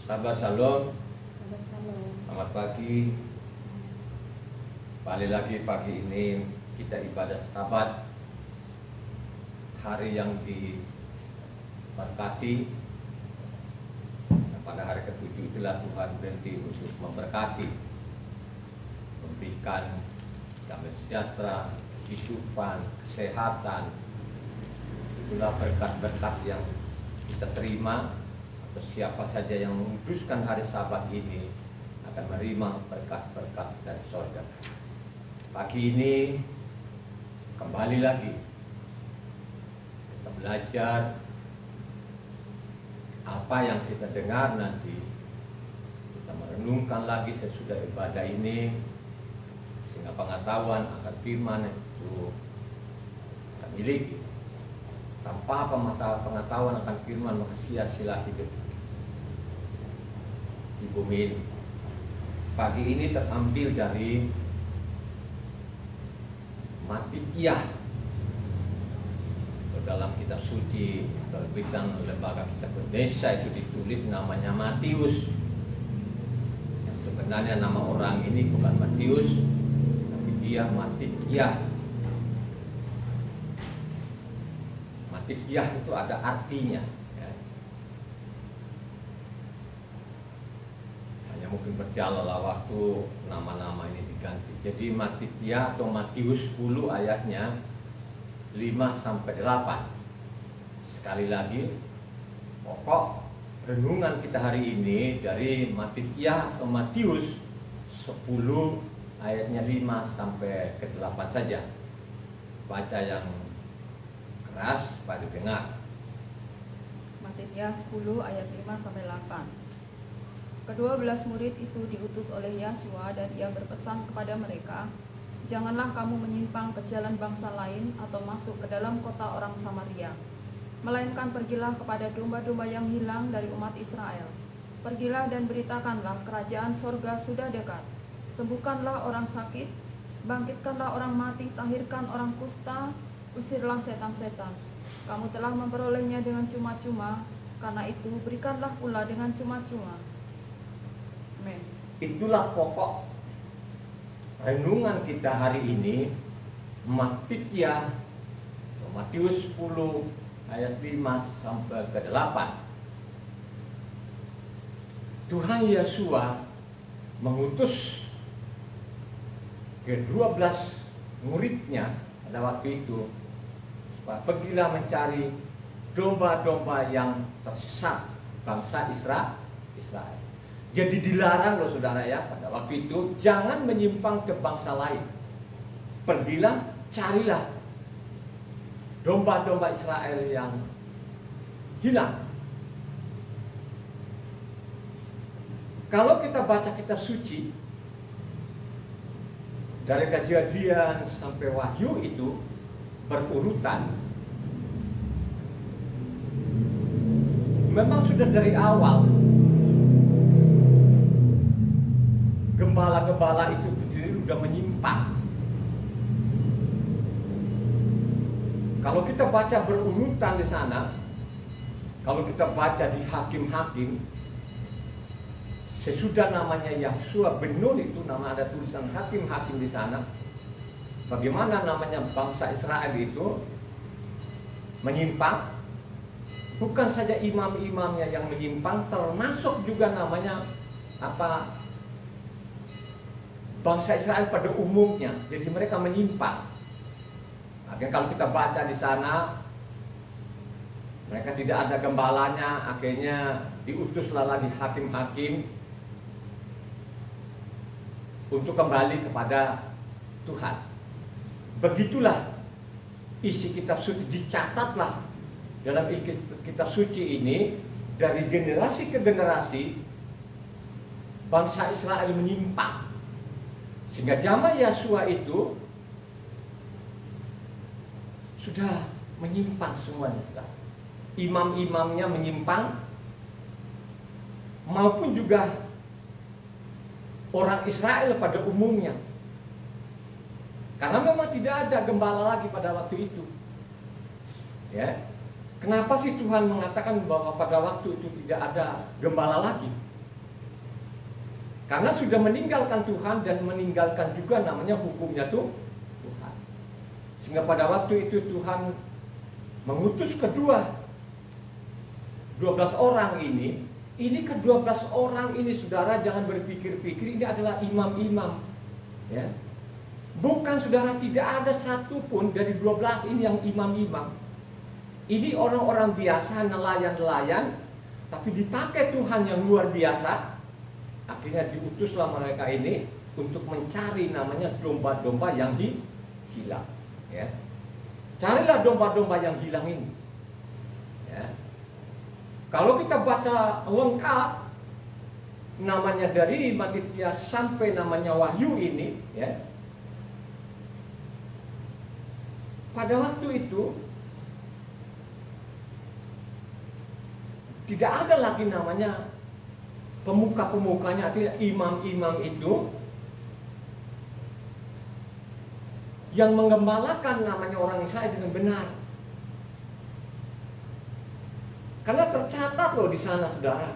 Sahabat Shalom, Sahabat Shalom. selamat pagi. Kembali lagi pagi ini kita ibadah Sabat, hari yang diberkati. Pada hari ke-7 itulah Tuhan berhenti untuk memberkati, memberikan damai sejahtera, kehidupan, kesehatan. Itulah berkat-berkat yang kita terima. Siapa saja yang menguduskan hari Sabat ini akan menerima berkat-berkat dari surga. Pagi ini kembali lagi kita belajar apa yang kita dengar nanti. Kita merenungkan lagi sesudah ibadah ini sehingga pengetahuan akan firman itu kita miliki. Tanpa pengetahuan akan firman maka sia-sia hidup di bumi ini. Pagi ini terambil dari Matikiyah dalam kitab suci terbitan lembaga kitab Indonesia, itu ditulis namanya Matius. Yang sebenarnya nama orang ini bukan Matius, tapi dia Matikiyah. Matikiyah itu ada artinya. Mungkin berjalanlah waktu nama-nama ini diganti. Jadi Matikiyah atau Matius 10 ayatnya 5-8. Sekali lagi, pokok renungan kita hari ini dari Matikiyah atau Matius 10 ayatnya 5-8 saja. Baca yang keras pada dengar. Matikiyah 10 ayat 5-8. Kedua belas murid itu diutus oleh Yesua dan ia berpesan kepada mereka, "Janganlah kamu menyimpang ke jalan bangsa lain atau masuk ke dalam kota orang Samaria, melainkan pergilah kepada domba-domba yang hilang dari umat Israel. Pergilah dan beritakanlah kerajaan sorga sudah dekat. Sembuhkanlah orang sakit, bangkitkanlah orang mati, tahirkan orang kusta, usirlah setan-setan. Kamu telah memperolehnya dengan cuma-cuma, karena itu berikanlah pula dengan cuma-cuma." Amen. Itulah pokok renungan kita hari ini, Matikiyah Matius 10 ayat 5-8. Tuhan Yesua mengutus ke-12 muridnya pada waktu itu, pergilah mencari domba-domba yang tersesat bangsa Israel. Jadi dilarang loh saudara ya, pada waktu itu jangan menyimpang ke bangsa lain. Pergilah, carilah domba-domba Israel yang hilang. Kalau kita baca kitab suci dari Kejadian sampai Wahyu itu berurutan. Memang sudah dari awal gembala-gembala itu sendiri sudah menyimpang. Kalau kita baca berurutan di sana, kalau kita baca di Hakim-Hakim, sesudah namanya Yosua bin Nun itu, nama ada tulisan Hakim-Hakim di sana. Bagaimana namanya bangsa Israel itu menyimpang? Bukan saja imam-imamnya yang menyimpang, termasuk juga namanya bangsa Israel pada umumnya. Jadi mereka menyimpang. Akhirnya kalau kita baca di sana, mereka tidak ada gembalanya. Akhirnya diutuslah lagi hakim-hakim untuk kembali kepada Tuhan. Begitulah isi kitab suci, dicatatlah dalam kitab suci ini, dari generasi ke generasi bangsa Israel menyimpang. Sehingga zaman Yesua itu sudah menyimpang semuanya. Imam-imamnya menyimpang, maupun juga orang Israel pada umumnya. Karena memang tidak ada gembala lagi pada waktu itu. Ya. Kenapa sih Tuhan mengatakan bahwa pada waktu itu tidak ada gembala lagi? Karena sudah meninggalkan Tuhan dan meninggalkan juga namanya hukumnya tuh Tuhan. Sehingga pada waktu itu Tuhan mengutus 12 orang ini ke-12 orang ini, saudara, jangan berpikir-pikir ini adalah imam-imam, ya. Bukan, saudara, tidak ada satupun dari 12 ini yang imam-imam. Ini orang-orang biasa, nelayan-nelayan, tapi dipakai Tuhan yang luar biasa. Akhirnya diutuslah mereka ini untuk mencari namanya domba-domba yang hilang, ya. Carilah domba-domba yang hilang ini, ya. Kalau kita baca lengkap namanya dari Matius sampai namanya Wahyu ini, ya, pada waktu itu tidak ada lagi namanya pemuka-pemukanya, artinya imam-imam itu yang menggembalakan namanya orang Israel dengan benar. Karena tercatat loh di sana, saudara,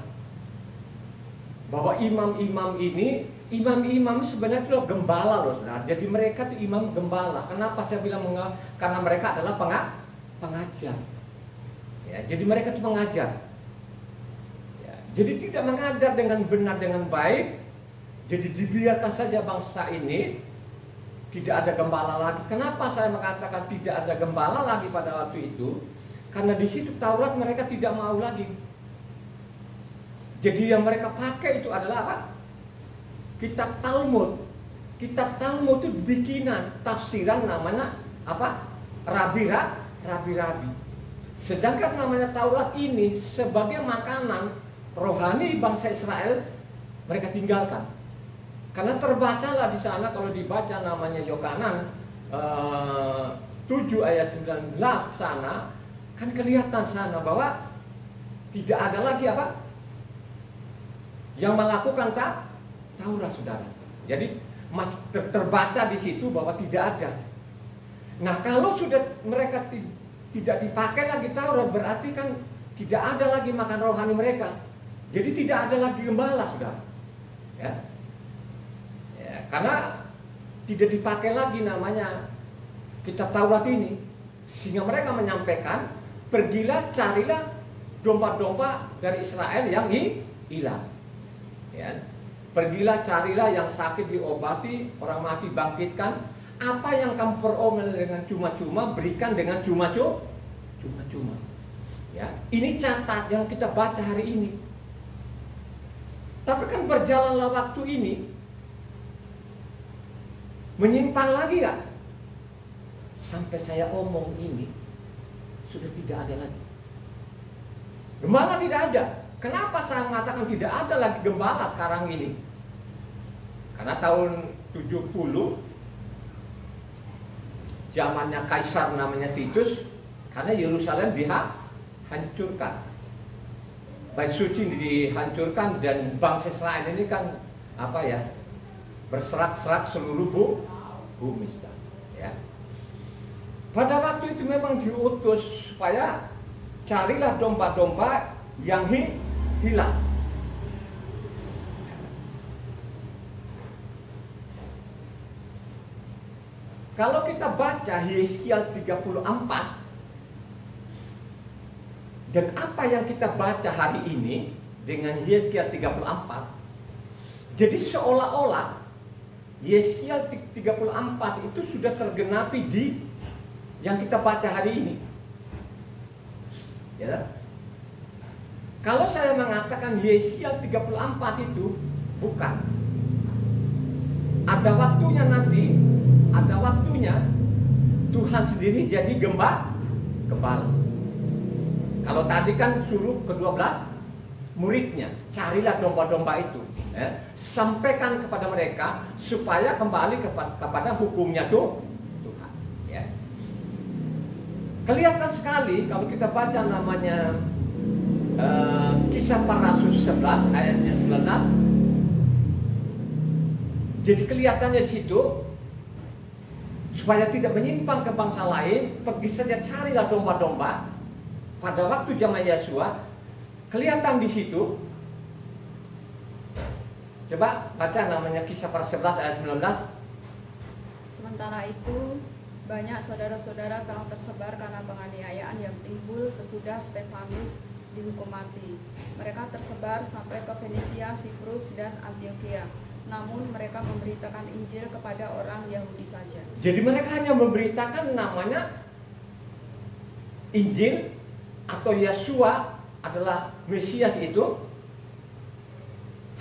bahwa imam-imam ini, imam-imam sebenarnya itu loh gembala loh, saudara. Jadi mereka itu imam gembala. Kenapa saya bilang karena mereka adalah pengajar. Ya, jadi mereka itu pengajar. Ya, jadi tidak mengajar dengan benar, dengan baik. Jadi dibiarkan saja bangsa ini tidak ada gembala lagi. Kenapa saya mengatakan tidak ada gembala lagi pada waktu itu? Karena di situ Taurat mereka tidak mau lagi. Jadi yang mereka pakai itu adalah apa? Kitab Talmud. Kitab Talmud itu bikinan, tafsiran namanya apa? Rabi-rabi. Sedangkan namanya Taurat ini sebagai makanan rohani bangsa Israel mereka tinggalkan. Karena terbacalah di sana, kalau dibaca namanya Yohanes 7 ayat 19 sana, kan kelihatan sana bahwa tidak ada lagi apa yang melakukan Taurat, saudara. Jadi terbaca di situ bahwa tidak ada. Nah, kalau sudah mereka tidak dipakai lagi Taurat, berarti kan tidak ada lagi makan rohani mereka. Jadi tidak ada lagi gembala, saudara. Ya, karena tidak dipakai lagi namanya kitab Taurat ini, sehingga mereka menyampaikan, pergilah carilah domba-domba dari Israel yang hilang. Ya. Pergilah carilah yang sakit diobati, orang mati bangkitkan. Apa yang kamu peroleh dengan cuma-cuma, berikan dengan cuma-cuma. Ya. Ini catat yang kita baca hari ini. Tapi kan berjalanlah waktu ini, menyimpang lagi gak? Sampai saya omong ini sudah tidak ada lagi. Gembala tidak ada. Kenapa saya mengatakan tidak ada lagi gembala sekarang ini? Karena tahun 70 zamannya Kaisar namanya Titus, karena Yerusalem dihancurkan, Bait Suci dihancurkan, dan bangsa Israel ini kan apa ya, berserak-serak seluruh bumi, ya. Pada waktu itu memang diutus supaya carilah domba-domba yang hilang. Kalau kita baca Yeskiel 34, dan apa yang kita baca hari ini dengan Yeskiel 34, jadi seolah-olah Yeskiel 34 itu sudah tergenapi di yang kita baca hari ini. Ya. Kalau saya mengatakan Yeskiel 34 itu bukan. Ada waktunya nanti, ada waktunya Tuhan sendiri jadi gembala. Kalau tadi kan suruh ke-12 muridnya, carilah domba-domba itu, ya. Sampaikan kepada mereka supaya kembali kepada hukumnya Tuhan, ya. Kelihatan sekali kalau kita baca namanya Kisah Para Rasul 11 ayatnya 19. Jadi kelihatannya di situ, supaya tidak menyimpang ke bangsa lain, pergi saja carilah domba-domba. Pada waktu zaman Yesua, kelihatan di situ Coba baca namanya Kisah Para 11 ayat 19. Sementara itu, banyak saudara-saudara telah tersebar karena penganiayaan yang timbul sesudah Stefanus dihukum mati. Mereka tersebar sampai ke Fenisia, Siprus, dan Antioquia. Namun mereka memberitakan Injil kepada orang Yahudi saja. Jadi mereka hanya memberitakan namanya Injil atau Yesua adalah Mesias itu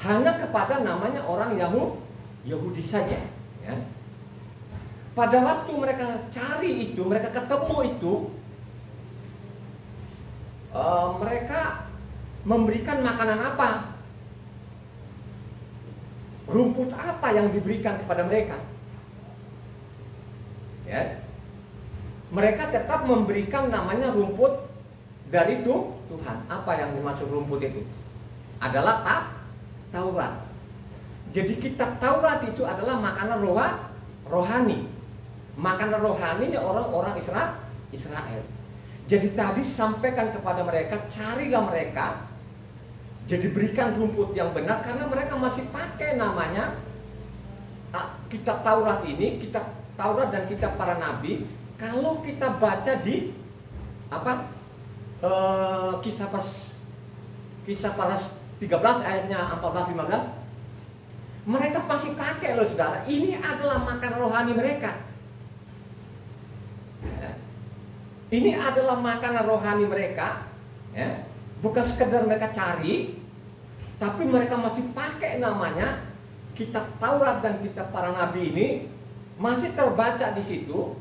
hanya kepada namanya orang Yahudi saja. Ya. Pada waktu mereka cari itu, mereka ketemu itu, mereka memberikan makanan apa? Rumput apa yang diberikan kepada mereka? Ya. Mereka tetap memberikan namanya rumput dari Tuhan. Apa yang dimaksud rumput itu? Adalah Taurat. Jadi kitab Taurat itu adalah makanan rohani. Makanan rohaninya orang-orang Israel. Jadi tadi sampaikan kepada mereka, carilah mereka. Jadi berikan rumput yang benar, karena mereka masih pakai namanya kitab Taurat ini, kitab Taurat dan kitab para nabi. Kalau kita baca di Kisah Para 13 ayatnya 14-15, mereka masih pakai loh saudara. Ini adalah makan rohani mereka. Ini adalah makanan rohani mereka, ya. Bukan sekedar mereka cari, tapi mereka masih pakai namanya kitab Taurat dan kitab para nabi ini masih terbaca di situ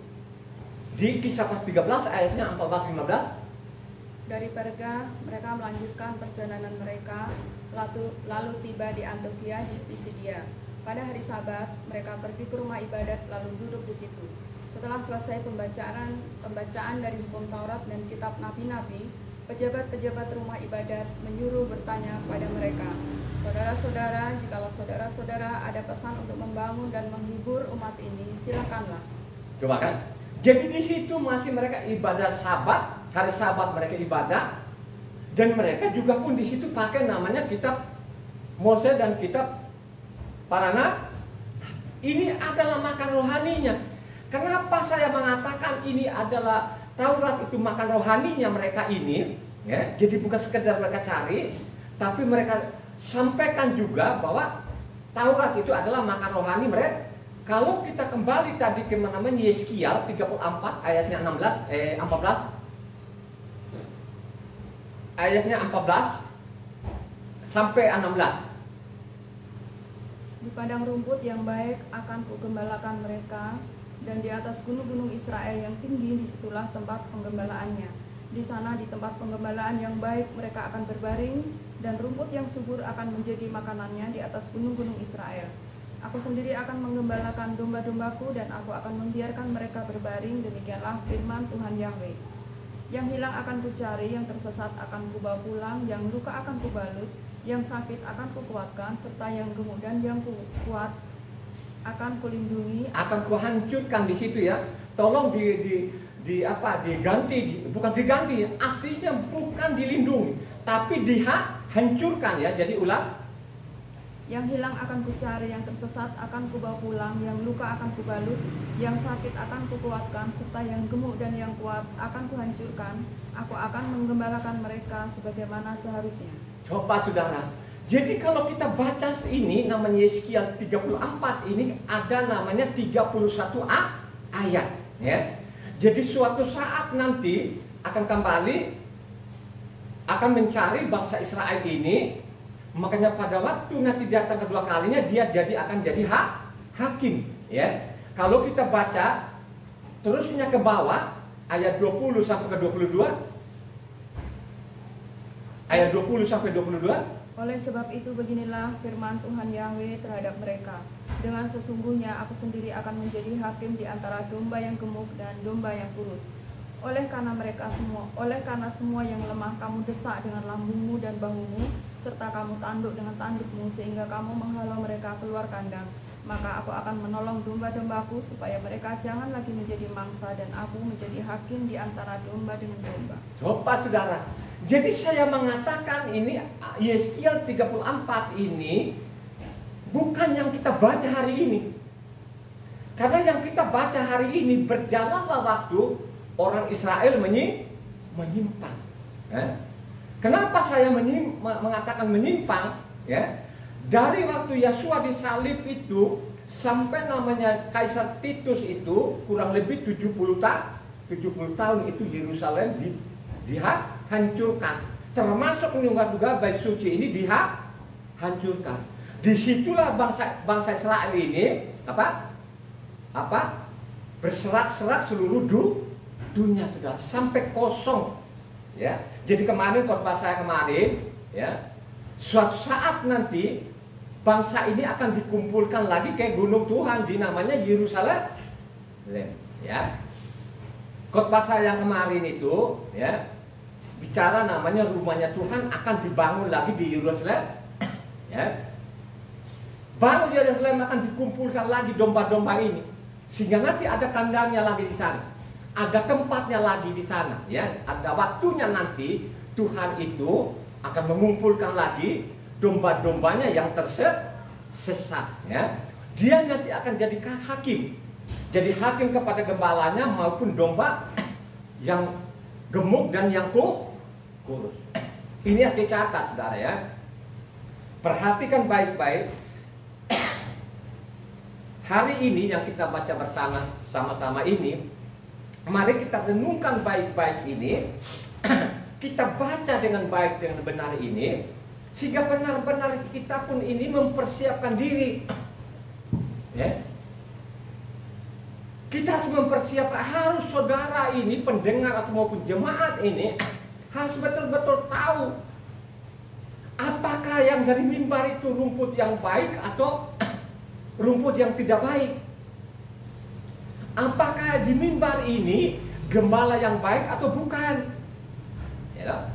di Kisah Pas 13 ayatnya 14-15. Dari Perga mereka melanjutkan perjalanan mereka, lalu tiba di Antioquia di Pisidia. Pada hari Sabat mereka pergi ke rumah ibadat lalu duduk di situ. Setelah selesai pembacaan dari hukum Taurat dan kitab nabi-nabi, pejabat-pejabat rumah ibadat menyuruh bertanya pada mereka, "Saudara-saudara, jikalau saudara-saudara ada pesan untuk membangun dan menghibur umat ini, silakanlah." Coba kan? Jadi di situ masih mereka ibadah Sabat, hari Sabat mereka ibadah, dan mereka juga pun di situ pakai namanya kitab Mose dan kitab para nabi. Ini adalah makan rohaninya. Kenapa saya mengatakan ini adalah Taurat itu makan rohaninya mereka ini, ya? Jadi bukan sekedar mereka cari, tapi mereka sampaikan juga bahwa Taurat itu adalah makan rohani mereka. Kalau kita kembali tadi ke namanya Yeskial 34 ayatnya 14 ayatnya 14 sampai 16. Di padang rumput yang baik akan kugembalakan mereka, dan di atas gunung-gunung Israel yang tinggi disitulah tempat penggembalaannya. Di sana di tempat penggembalaan yang baik mereka akan berbaring, dan rumput yang subur akan menjadi makanannya di atas gunung-gunung Israel. Aku sendiri akan menggembalakan domba-dombaku, dan aku akan membiarkan mereka berbaring. Demikianlah firman Tuhan Yahweh. Yang hilang akan kucari, yang tersesat akan kubawa pulang, yang luka akan kubalut, yang sakit akan kukuatkan, serta yang gemuk dan yang kuat akan kulindungi. Akan kuhancurkan di situ ya. Tolong diganti, bukan diganti, aslinya bukan dilindungi, tapi dihancurkan ya. Jadi ulang. Yang hilang akan kucari, yang tersesat akan kubawa pulang, yang luka akan kubalut, yang sakit akan kukuatkan, serta yang gemuk dan yang kuat akan kuhancurkan. Aku akan menggembalakan mereka sebagaimana seharusnya. Coba saudara. Jadi kalau kita baca ini namanya Yeskial 34 ini ada namanya 31 ayat ya. Jadi suatu saat nanti akan kembali akan mencari bangsa Israel ini. Makanya pada waktu nanti datang kedua kalinya dia akan jadi hakim ya. Kalau kita baca terusnya ke bawah ayat 20 sampai ke 22. Ayat 20 sampai 22. Oleh sebab itu beginilah firman Tuhan Yahweh terhadap mereka. Dengan sesungguhnya aku sendiri akan menjadi hakim di antara domba yang gemuk dan domba yang kurus. Oleh karena semua yang lemah kamu desak dengan lambungmu dan bahumu, serta kamu tanduk dengan tandukmu sehingga kamu menghalau mereka keluar kandang. Maka aku akan menolong domba-dombaku supaya mereka jangan lagi menjadi mangsa, dan aku menjadi hakim di antara domba dengan domba. Coba saudara. Jadi saya mengatakan ini Yeskial 34 ini bukan yang kita baca hari ini. Karena yang kita baca hari ini, berjalanlah waktu orang Israel menyimpang. Kenapa saya mengatakan menyimpang? Ya, dari waktu Yosua disalib itu sampai namanya Kaisar Titus itu kurang lebih 70 tahun itu Yerusalem dihancurkan. Termasuk juga bait suci ini dihancurkan. Disitulah bangsa Israel ini berserak-serak seluruh dunia, saudara, sampai kosong. Ya, jadi kemarin khotbah saya kemarin, ya, suatu saat nanti bangsa ini akan dikumpulkan lagi ke gunung Tuhan di namanya Yerusalem. Ya, khotbah saya yang kemarin itu, ya, bicara namanya rumahnya Tuhan akan dibangun lagi di Yerusalem. Ya, baru Yerusalem akan dikumpulkan lagi domba-domba ini, sehingga nanti ada kandangnya lagi di sana, ada tempatnya lagi di sana. Ya, ada waktunya nanti Tuhan itu akan mengumpulkan lagi domba-dombanya yang tersesat. Ya, dia nanti akan jadi hakim, jadi hakim kepada gembalanya maupun domba yang gemuk dan yang kurus. Ini yang dicatat, saudara, ya. Perhatikan baik-baik. Hari ini yang kita baca bersama-sama ini, mari kita renungkan baik-baik ini. Kita baca dengan baik, dengan benar ini, sehingga benar-benar kita pun ini mempersiapkan diri. Ya. Kita harus mempersiapkan, harus saudara ini, pendengar atau maupun jemaat ini, harus betul-betul tahu apakah yang dari mimbar itu rumput yang baik atau rumput yang tidak baik. Apakah di mimbar ini gembala yang baik atau bukan? Ya.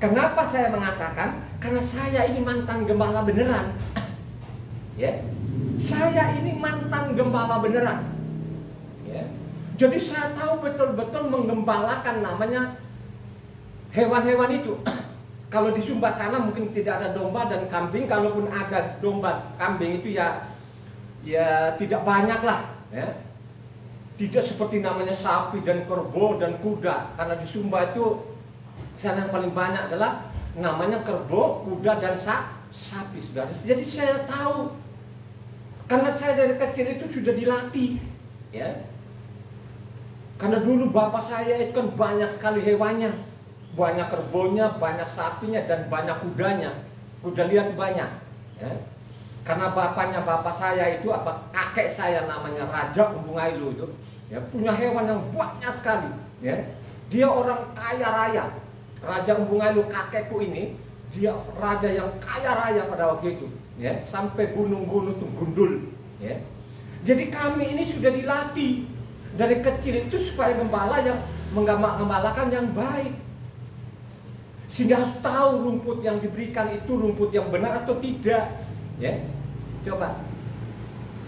Kenapa saya mengatakan? Karena saya ini mantan gembala beneran. Ya. Saya ini mantan gembala beneran. Ya. Jadi saya tahu betul-betul menggembalakan namanya hewan-hewan itu. Kalau di Sumba sana mungkin tidak ada domba dan kambing. Kalaupun ada domba kambing itu ya tidak banyak lah, ya. Tidak seperti namanya sapi dan kerbau dan kuda. Karena di Sumba itu sana yang paling banyak adalah namanya kerbau, kuda dan sapi, saudara. Jadi saya tahu, karena saya dari kecil itu sudah dilatih, ya. Karena dulu bapak saya itu kan banyak sekali hewannya, banyak kerbaunya, banyak sapinya dan banyak kudanya. Kuda lihat banyak, ya. Karena bapak saya itu kakek saya namanya Raja Umbungailu itu, ya, punya hewan yang banyak sekali, ya. Dia orang kaya raya. Raja Umbungailu kakekku ini, dia raja yang kaya raya pada waktu itu, ya, sampai gunung-gunung itu gundul, ya. Jadi kami ini sudah dilatih dari kecil itu supaya gembala yang menggembalakan yang baik, sehingga harus tahu rumput yang diberikan itu rumput yang benar atau tidak. Ya, coba.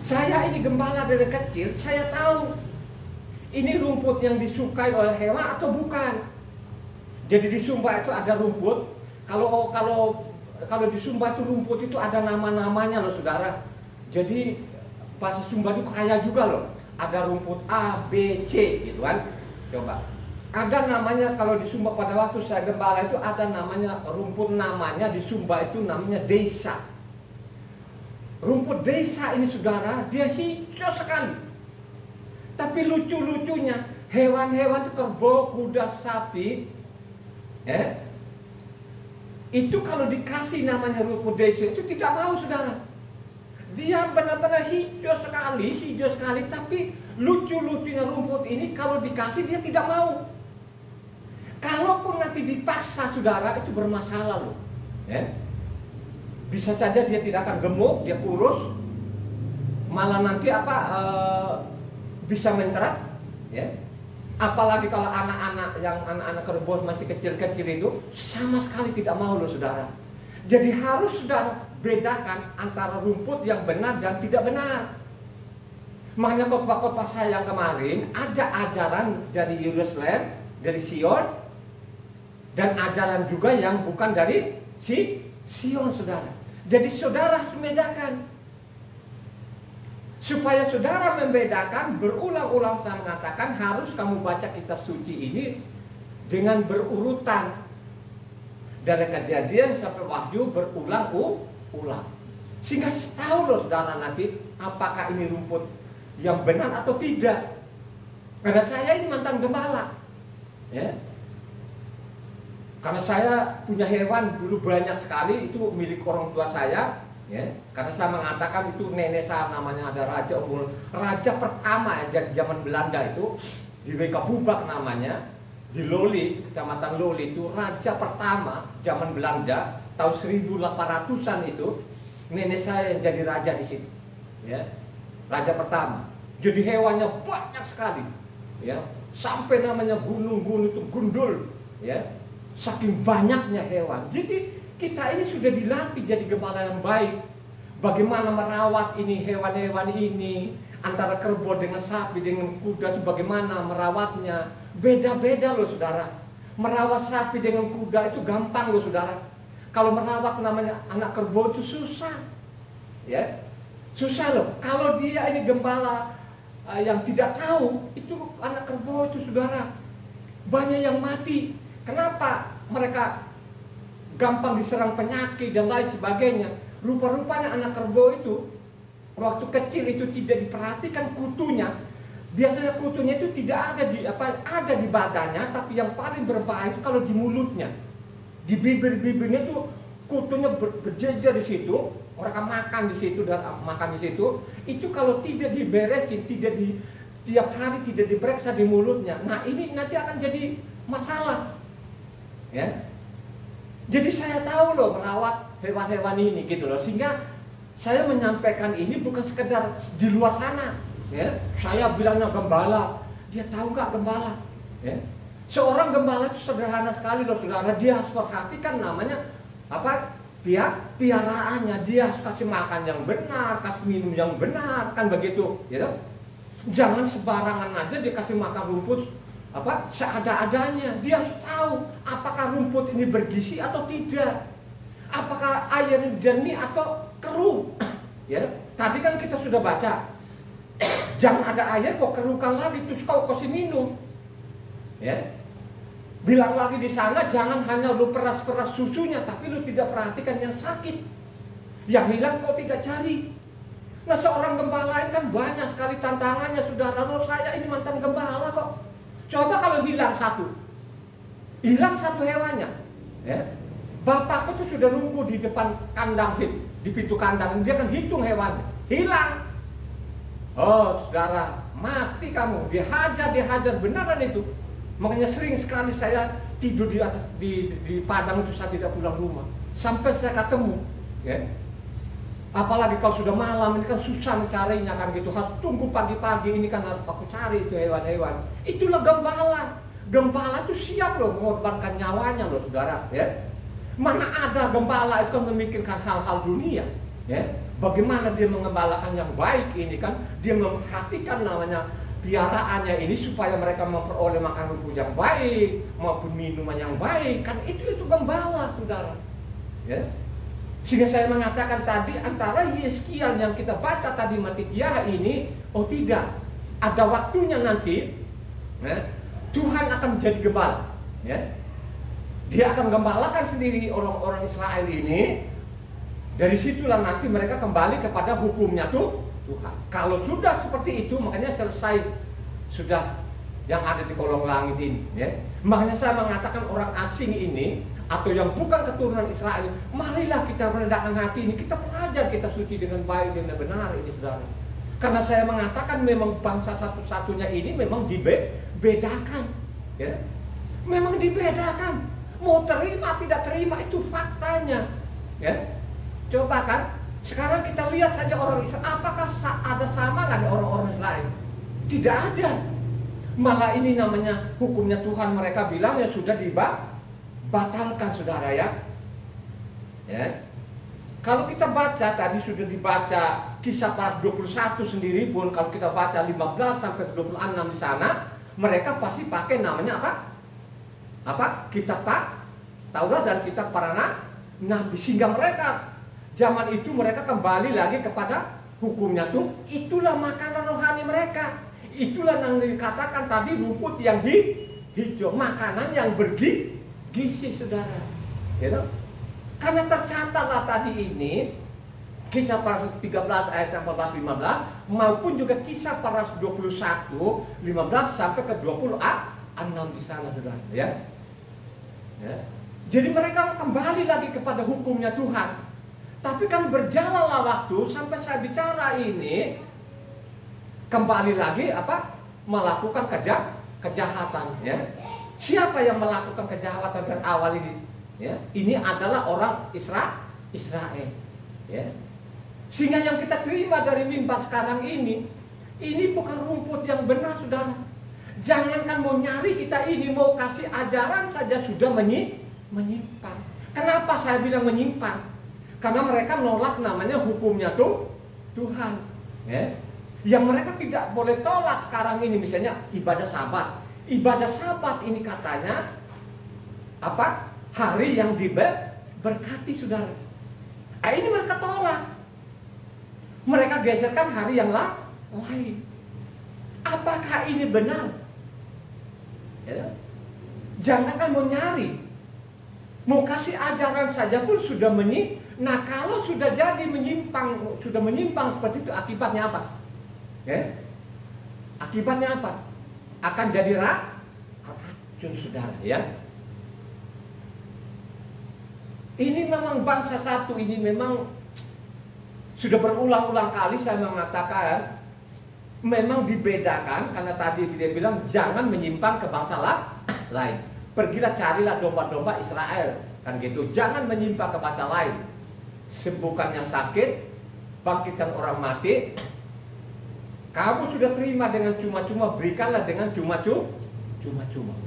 Saya ini gembala dari kecil, saya tahu ini rumput yang disukai oleh hewan atau bukan. Jadi di Sumba itu ada rumput. Kalau di Sumba itu rumput itu ada nama-namanya loh, saudara. Jadi bahasa Sumba itu kaya juga loh. Ada rumput A, B, C gitu kan. Coba. Ada namanya kalau di Sumba pada waktu saya gembala itu ada namanya rumput, namanya di Sumba itu namanya desa. Rumput desa ini, saudara, dia hijau sekali. Tapi lucu-lucunya hewan-hewan itu kerbau, kuda, sapi, ya, itu kalau dikasih namanya rumput desa itu tidak mau, saudara. Dia benar-benar hijau sekali, tapi lucu-lucunya rumput ini kalau dikasih dia tidak mau. Kalaupun nanti dipaksa, saudara, itu bermasalah loh, ya. Bisa saja dia tidak akan gemuk, dia kurus, malah nanti bisa mencret, ya. Apalagi kalau anak-anak kerbau masih kecil-kecil itu sama sekali tidak mau loh, saudara. Jadi harus saudara bedakan antara rumput yang benar dan tidak benar. Makanya khotbah-khotbah saya yang kemarin ada ajaran dari Yerusalem, dari Sion, dan ajaran juga yang bukan dari Sion, saudara. Jadi saudara harus membedakan. Supaya saudara membedakan, berulang-ulang saya mengatakan harus kamu baca kitab suci ini dengan berurutan. Dari Kejadian sampai Wahyu berulang-ulang. Sehingga tahu loh saudara nanti apakah ini rumput yang benar atau tidak. Karena saya ini mantan gembala. Ya. Karena saya punya hewan dulu banyak sekali, itu milik orang tua saya. Ya, karena saya mengatakan itu nenek saya namanya ada raja pertama ya, zaman Belanda itu di Wekabubak namanya, di Loli, kecamatan Loli itu raja pertama zaman Belanda tahun 1800-an itu nenek saya yang jadi raja di situ, ya, raja pertama. Jadi hewannya banyak sekali, ya, sampai namanya gunung-gunung itu gundul, ya, saking banyaknya hewan. Jadi kita ini sudah dilatih jadi gembala yang baik. Bagaimana merawat ini hewan-hewan ini, antara kerbau dengan sapi dengan kuda, bagaimana merawatnya. Beda-beda loh saudara. Merawat sapi dengan kuda itu gampang loh saudara. Kalau merawat namanya anak kerbau itu susah. Ya. Susah loh. Kalau dia ini gembala yang tidak tahu, itu anak kerbau itu saudara, banyak yang mati. Kenapa? Mereka gampang diserang penyakit dan lain sebagainya. Rupa-rupanya anak kerbau itu waktu kecil itu tidak diperhatikan kutunya. Biasanya kutunya itu tidak ada di badannya, tapi yang paling berbahaya itu kalau di mulutnya. Di bibir-bibirnya itu kutunya berjejer di situ. Mereka makan di situ dan makan di situ. Itu kalau tidak diberesin, tiap hari tidak diperiksa di mulutnya. Nah, ini nanti akan jadi masalah. Ya. Jadi saya tahu loh merawat hewan-hewan ini gitu loh, sehingga saya menyampaikan ini bukan sekedar di luar sana, ya. Saya bilangnya gembala, dia tahu nggak gembala? Ya. Seorang gembala itu sederhana sekali loh saudara, dia harus perhatikan namanya apa? Piaraannya, dia harus kasih makan yang benar, kasih minum yang benar, kan begitu, ya. Jangan sembarangan aja dikasih makan rumput seada-adanya. Dia harus tahu apakah rumput ini bergizi atau tidak, apakah airnya jernih atau keruh. Ya, tadi kan kita sudah baca, jangan ada air kok keruhkan lagi terus kau kasih minum. Ya, bilang lagi di sana jangan hanya lu peras-peras susunya, tapi lu tidak perhatikan yang sakit, yang hilang kau tidak cari. Nah, seorang gembala ini kan banyak sekali tantangannya saudara. Saya ini mantan gembala kok. Coba kalau hilang satu hewannya, ya. Bapakku tuh sudah nunggu di depan kandang, di pintu kandang, dia kan hitung hewannya, hilang. Oh saudara, mati kamu, dihajar beneran itu. Makanya sering sekali saya tidur di atas di padang itu, saya tidak pulang rumah sampai saya ketemu, ya. Apalagi kalau sudah malam, ini kan susah mencarinya kan gitu. Harus tunggu pagi-pagi, ini kan harus aku cari itu hewan-hewan. Itulah gembala. Gembala itu siap loh mengorbankan nyawanya loh saudara, ya. Mana ada gembala itu kan memikirkan hal-hal dunia, ya. Bagaimana dia mengembalakan yang baik ini kan, dia memperhatikan namanya piaraannya ini supaya mereka memperoleh makan rumput yang baik maupun minuman yang baik, kan itu gembala saudara, ya. Sehingga saya mengatakan tadi antara Yeskiel yang kita baca tadi Matityaha ini, oh tidak, ada waktunya nanti, ya, Tuhan akan menjadi gembala, ya. Dia akan gembalakan sendiri orang-orang Israel ini. Dari situlah nanti mereka kembali kepada hukumnya tuh Tuhan. Kalau sudah seperti itu, makanya selesai sudah yang ada di kolong langit ini, ya. Makanya saya mengatakan orang asing ini atau yang bukan keturunan Israel, marilah kita merendahkan hati ini, kita pelajar kita suci dengan baik dan benar ini saudara. Karena saya mengatakan memang bangsa satu-satunya ini memang dibedakan, ya. Memang dibedakan. Mau terima tidak terima itu faktanya, ya. Coba kan, sekarang kita lihat saja orang Israel, apakah ada sama nggak orang-orang Israel? Tidak ada. Malah ini namanya hukumnya Tuhan, mereka bilang ya sudah batalkan saudara, ya. Ya. Kalau kita baca tadi sudah dibaca Kisah Para 21 sendiri pun, kalau kita baca 15 sampai 26 di sana, mereka pasti pakai namanya apa? Kitab Taurat dan kitab para nabi, sehingga mereka zaman itu mereka kembali lagi kepada hukumnya tuh, itulah makanan rohani mereka. Itulah yang dikatakan tadi rumput yang hijau, makanan yang bergizi, saudara. Gitu? Karena tercatatlah tadi ini Kisah para Rasul 13 ayat 14-15 maupun juga Kisah para Rasul 21 15 sampai ke 26 di sana, saudara. Ya. Jadi mereka kembali lagi kepada hukumnya Tuhan. Tapi kan berjalanlah waktu sampai saya bicara ini, kembali lagi melakukan kejahatan. Ya. Siapa yang melakukan kejahatan dari awal ini? Ya. Ini adalah orang Israel. Ya. Sehingga yang kita terima dari mimbar sekarang ini bukan rumput yang benar, saudara. Jangankan mau nyari kita ini, mau kasih ajaran saja sudah menyimpang. Kenapa saya bilang menyimpang? Karena mereka nolak namanya hukumnya Tuhan. Ya. Yang mereka tidak boleh tolak sekarang ini, misalnya ibadah Sabat. Ibadah Sabat ini katanya hari yang diberkati, saudara. Ini mereka tolak. Mereka geserkan hari yang lain. Apakah ini benar? Ya. Jangankan mau nyari, mau kasih ajaran saja pun sudah Nah, kalau sudah jadi menyimpang seperti itu, akibatnya apa? Ya? Akibatnya apa? Akan jadi racun, saudara. Ya. Ini memang bangsa satu ini memang sudah berulang-ulang kali saya mengatakan memang dibedakan, karena tadi dia bilang jangan menyimpang ke bangsa lain. Pergilah carilah domba-domba Israel, kan gitu. Jangan menyimpang ke bangsa lain. Sembuhkan yang sakit, bangkitkan orang mati. Kamu sudah terima dengan cuma-cuma, berikanlah dengan cuma-cuma.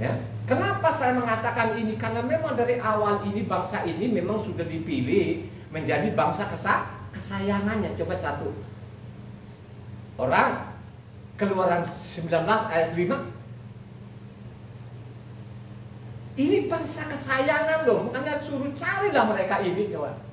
Ya. Kenapa saya mengatakan ini? Karena memang dari awal ini bangsa ini memang sudah dipilih menjadi bangsa kesayangannya. Coba satu orang, Keluaran 19 ayat 5. Ini bangsa kesayangan loh, makanya suruh carilah mereka ini, kawan.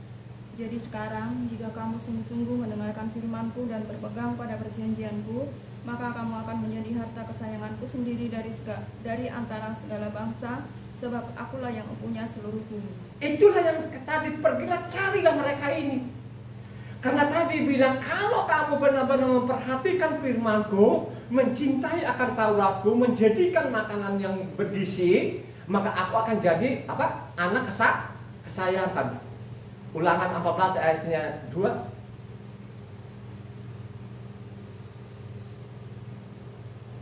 Jadi sekarang jika kamu sungguh-sungguh mendengarkan firman-Ku dan berpegang pada perjanjian-Ku, maka kamu akan menjadi harta kesayangan-Ku sendiri dari antara segala bangsa, sebab Akulah yang mempunyai seluruh bumi. Itulah yang tadi, pergilah carilah mereka ini. Karena tadi bilang, kalau kamu benar-benar memperhatikan firman-Ku, mencintai akan Taurat-Ku, menjadikan makanan yang bergizi, maka aku akan jadi anak kesayangan. Ulangan 14 ayatnya 2.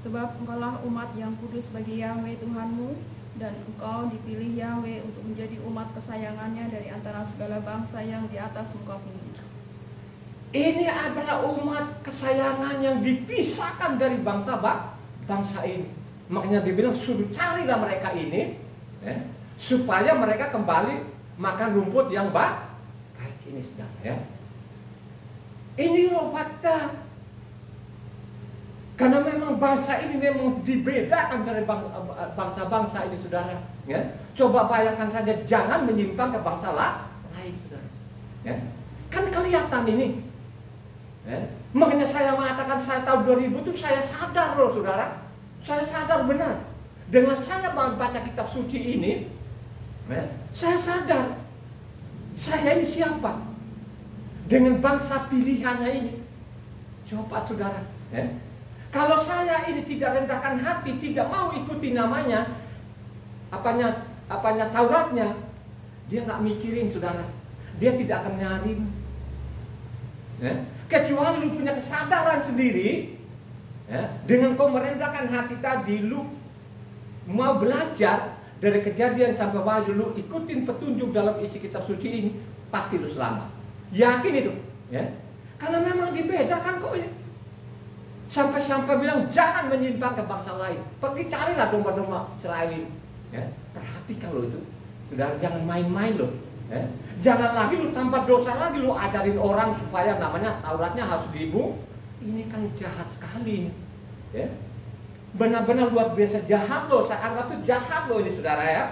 Sebab engkaulah umat yang kudus bagi Yahweh Tuhanmu, dan engkau dipilih Yahweh untuk menjadi umat kesayangannya dari antara segala bangsa yang di atas muka bumi. Ini adalah umat kesayangan yang dipisahkan dari bangsa ini. Makanya dibilang suruh carilah mereka ini, ya, supaya mereka kembali makan rumput yang baik ini, saudara. Ya. Ini loh fakta. Karena memang bangsa ini memang dibedakan dari bangsa-bangsa ini, saudara. Ya. Coba bayangkan saja, jangan menyimpang ke bangsa lain, saudara. Ya. Kan kelihatan ini. Ya. Makanya saya mengatakan saya tahun 2000 itu saya sadar loh, saudara. Saya sadar benar. Dengan saya baca kitab suci ini, ya, saya sadar saya ini siapa. Dengan bangsa pilihannya ini. Coba saudara, ya. Kalau saya ini tidak rendahkan hati, tidak mau ikuti namanya, apanya Tauratnya, dia nggak mikirin, saudara. Dia tidak akan nyari. Ya. Kecuali lu punya kesadaran sendiri, ya, dengan kau merendahkan hati tadi, lu mau belajar dari Kejadian sampai Wahyu, lu ikutin petunjuk dalam isi kitab suci ini, pasti lu selamat. Yakin itu, ya. Karena memang dibedakan kok ini. Sampai-sampai bilang jangan menyimpang ke bangsa lain. Pergi carilah domba-domba Israel ini. Ya. Perhatikan lo itu. Sudah, jangan main-main lo. Ya. Jangan lagi lu tanpa dosa lagi lu ajarin orang supaya namanya Tauratnya harus diibu. Ini kan jahat sekali. Ya. Benar-benar luar biasa jahat loh. Saya anggap itu jahat loh ini, saudara, ya.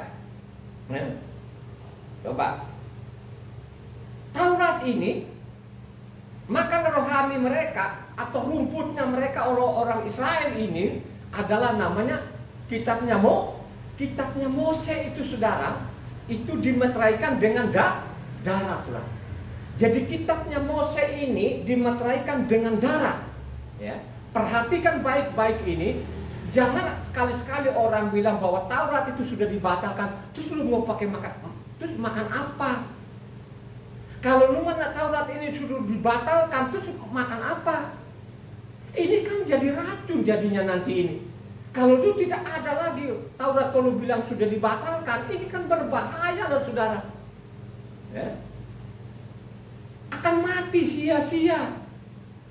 Ya. Coba. Taurat ini Makan rohani mereka atau rumputnya mereka orang Israel ini adalah namanya kitabnya Mose itu saudara, itu dimeteraikan dengan darah saudara. Jadi kitabnya Mose ini dimeteraikan dengan darah. Ya, perhatikan baik-baik ini. Jangan sekali-sekali orang bilang bahwa Taurat itu sudah dibatalkan, terus lu mau pakai makan, terus makan apa? Kalau lu mana Taurat ini sudah dibatalkan, terus makan apa? Ini kan jadi racun jadinya nanti ini. Kalau itu tidak ada lagi Taurat, kalau bilang sudah dibatalkan, ini kan berbahaya loh saudara. Ya. Akan mati sia-sia.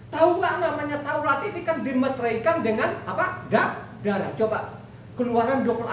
Tahu nggak namanya Taurat ini kan dimeteraikan dengan apa? Darah. Coba Keluaran 24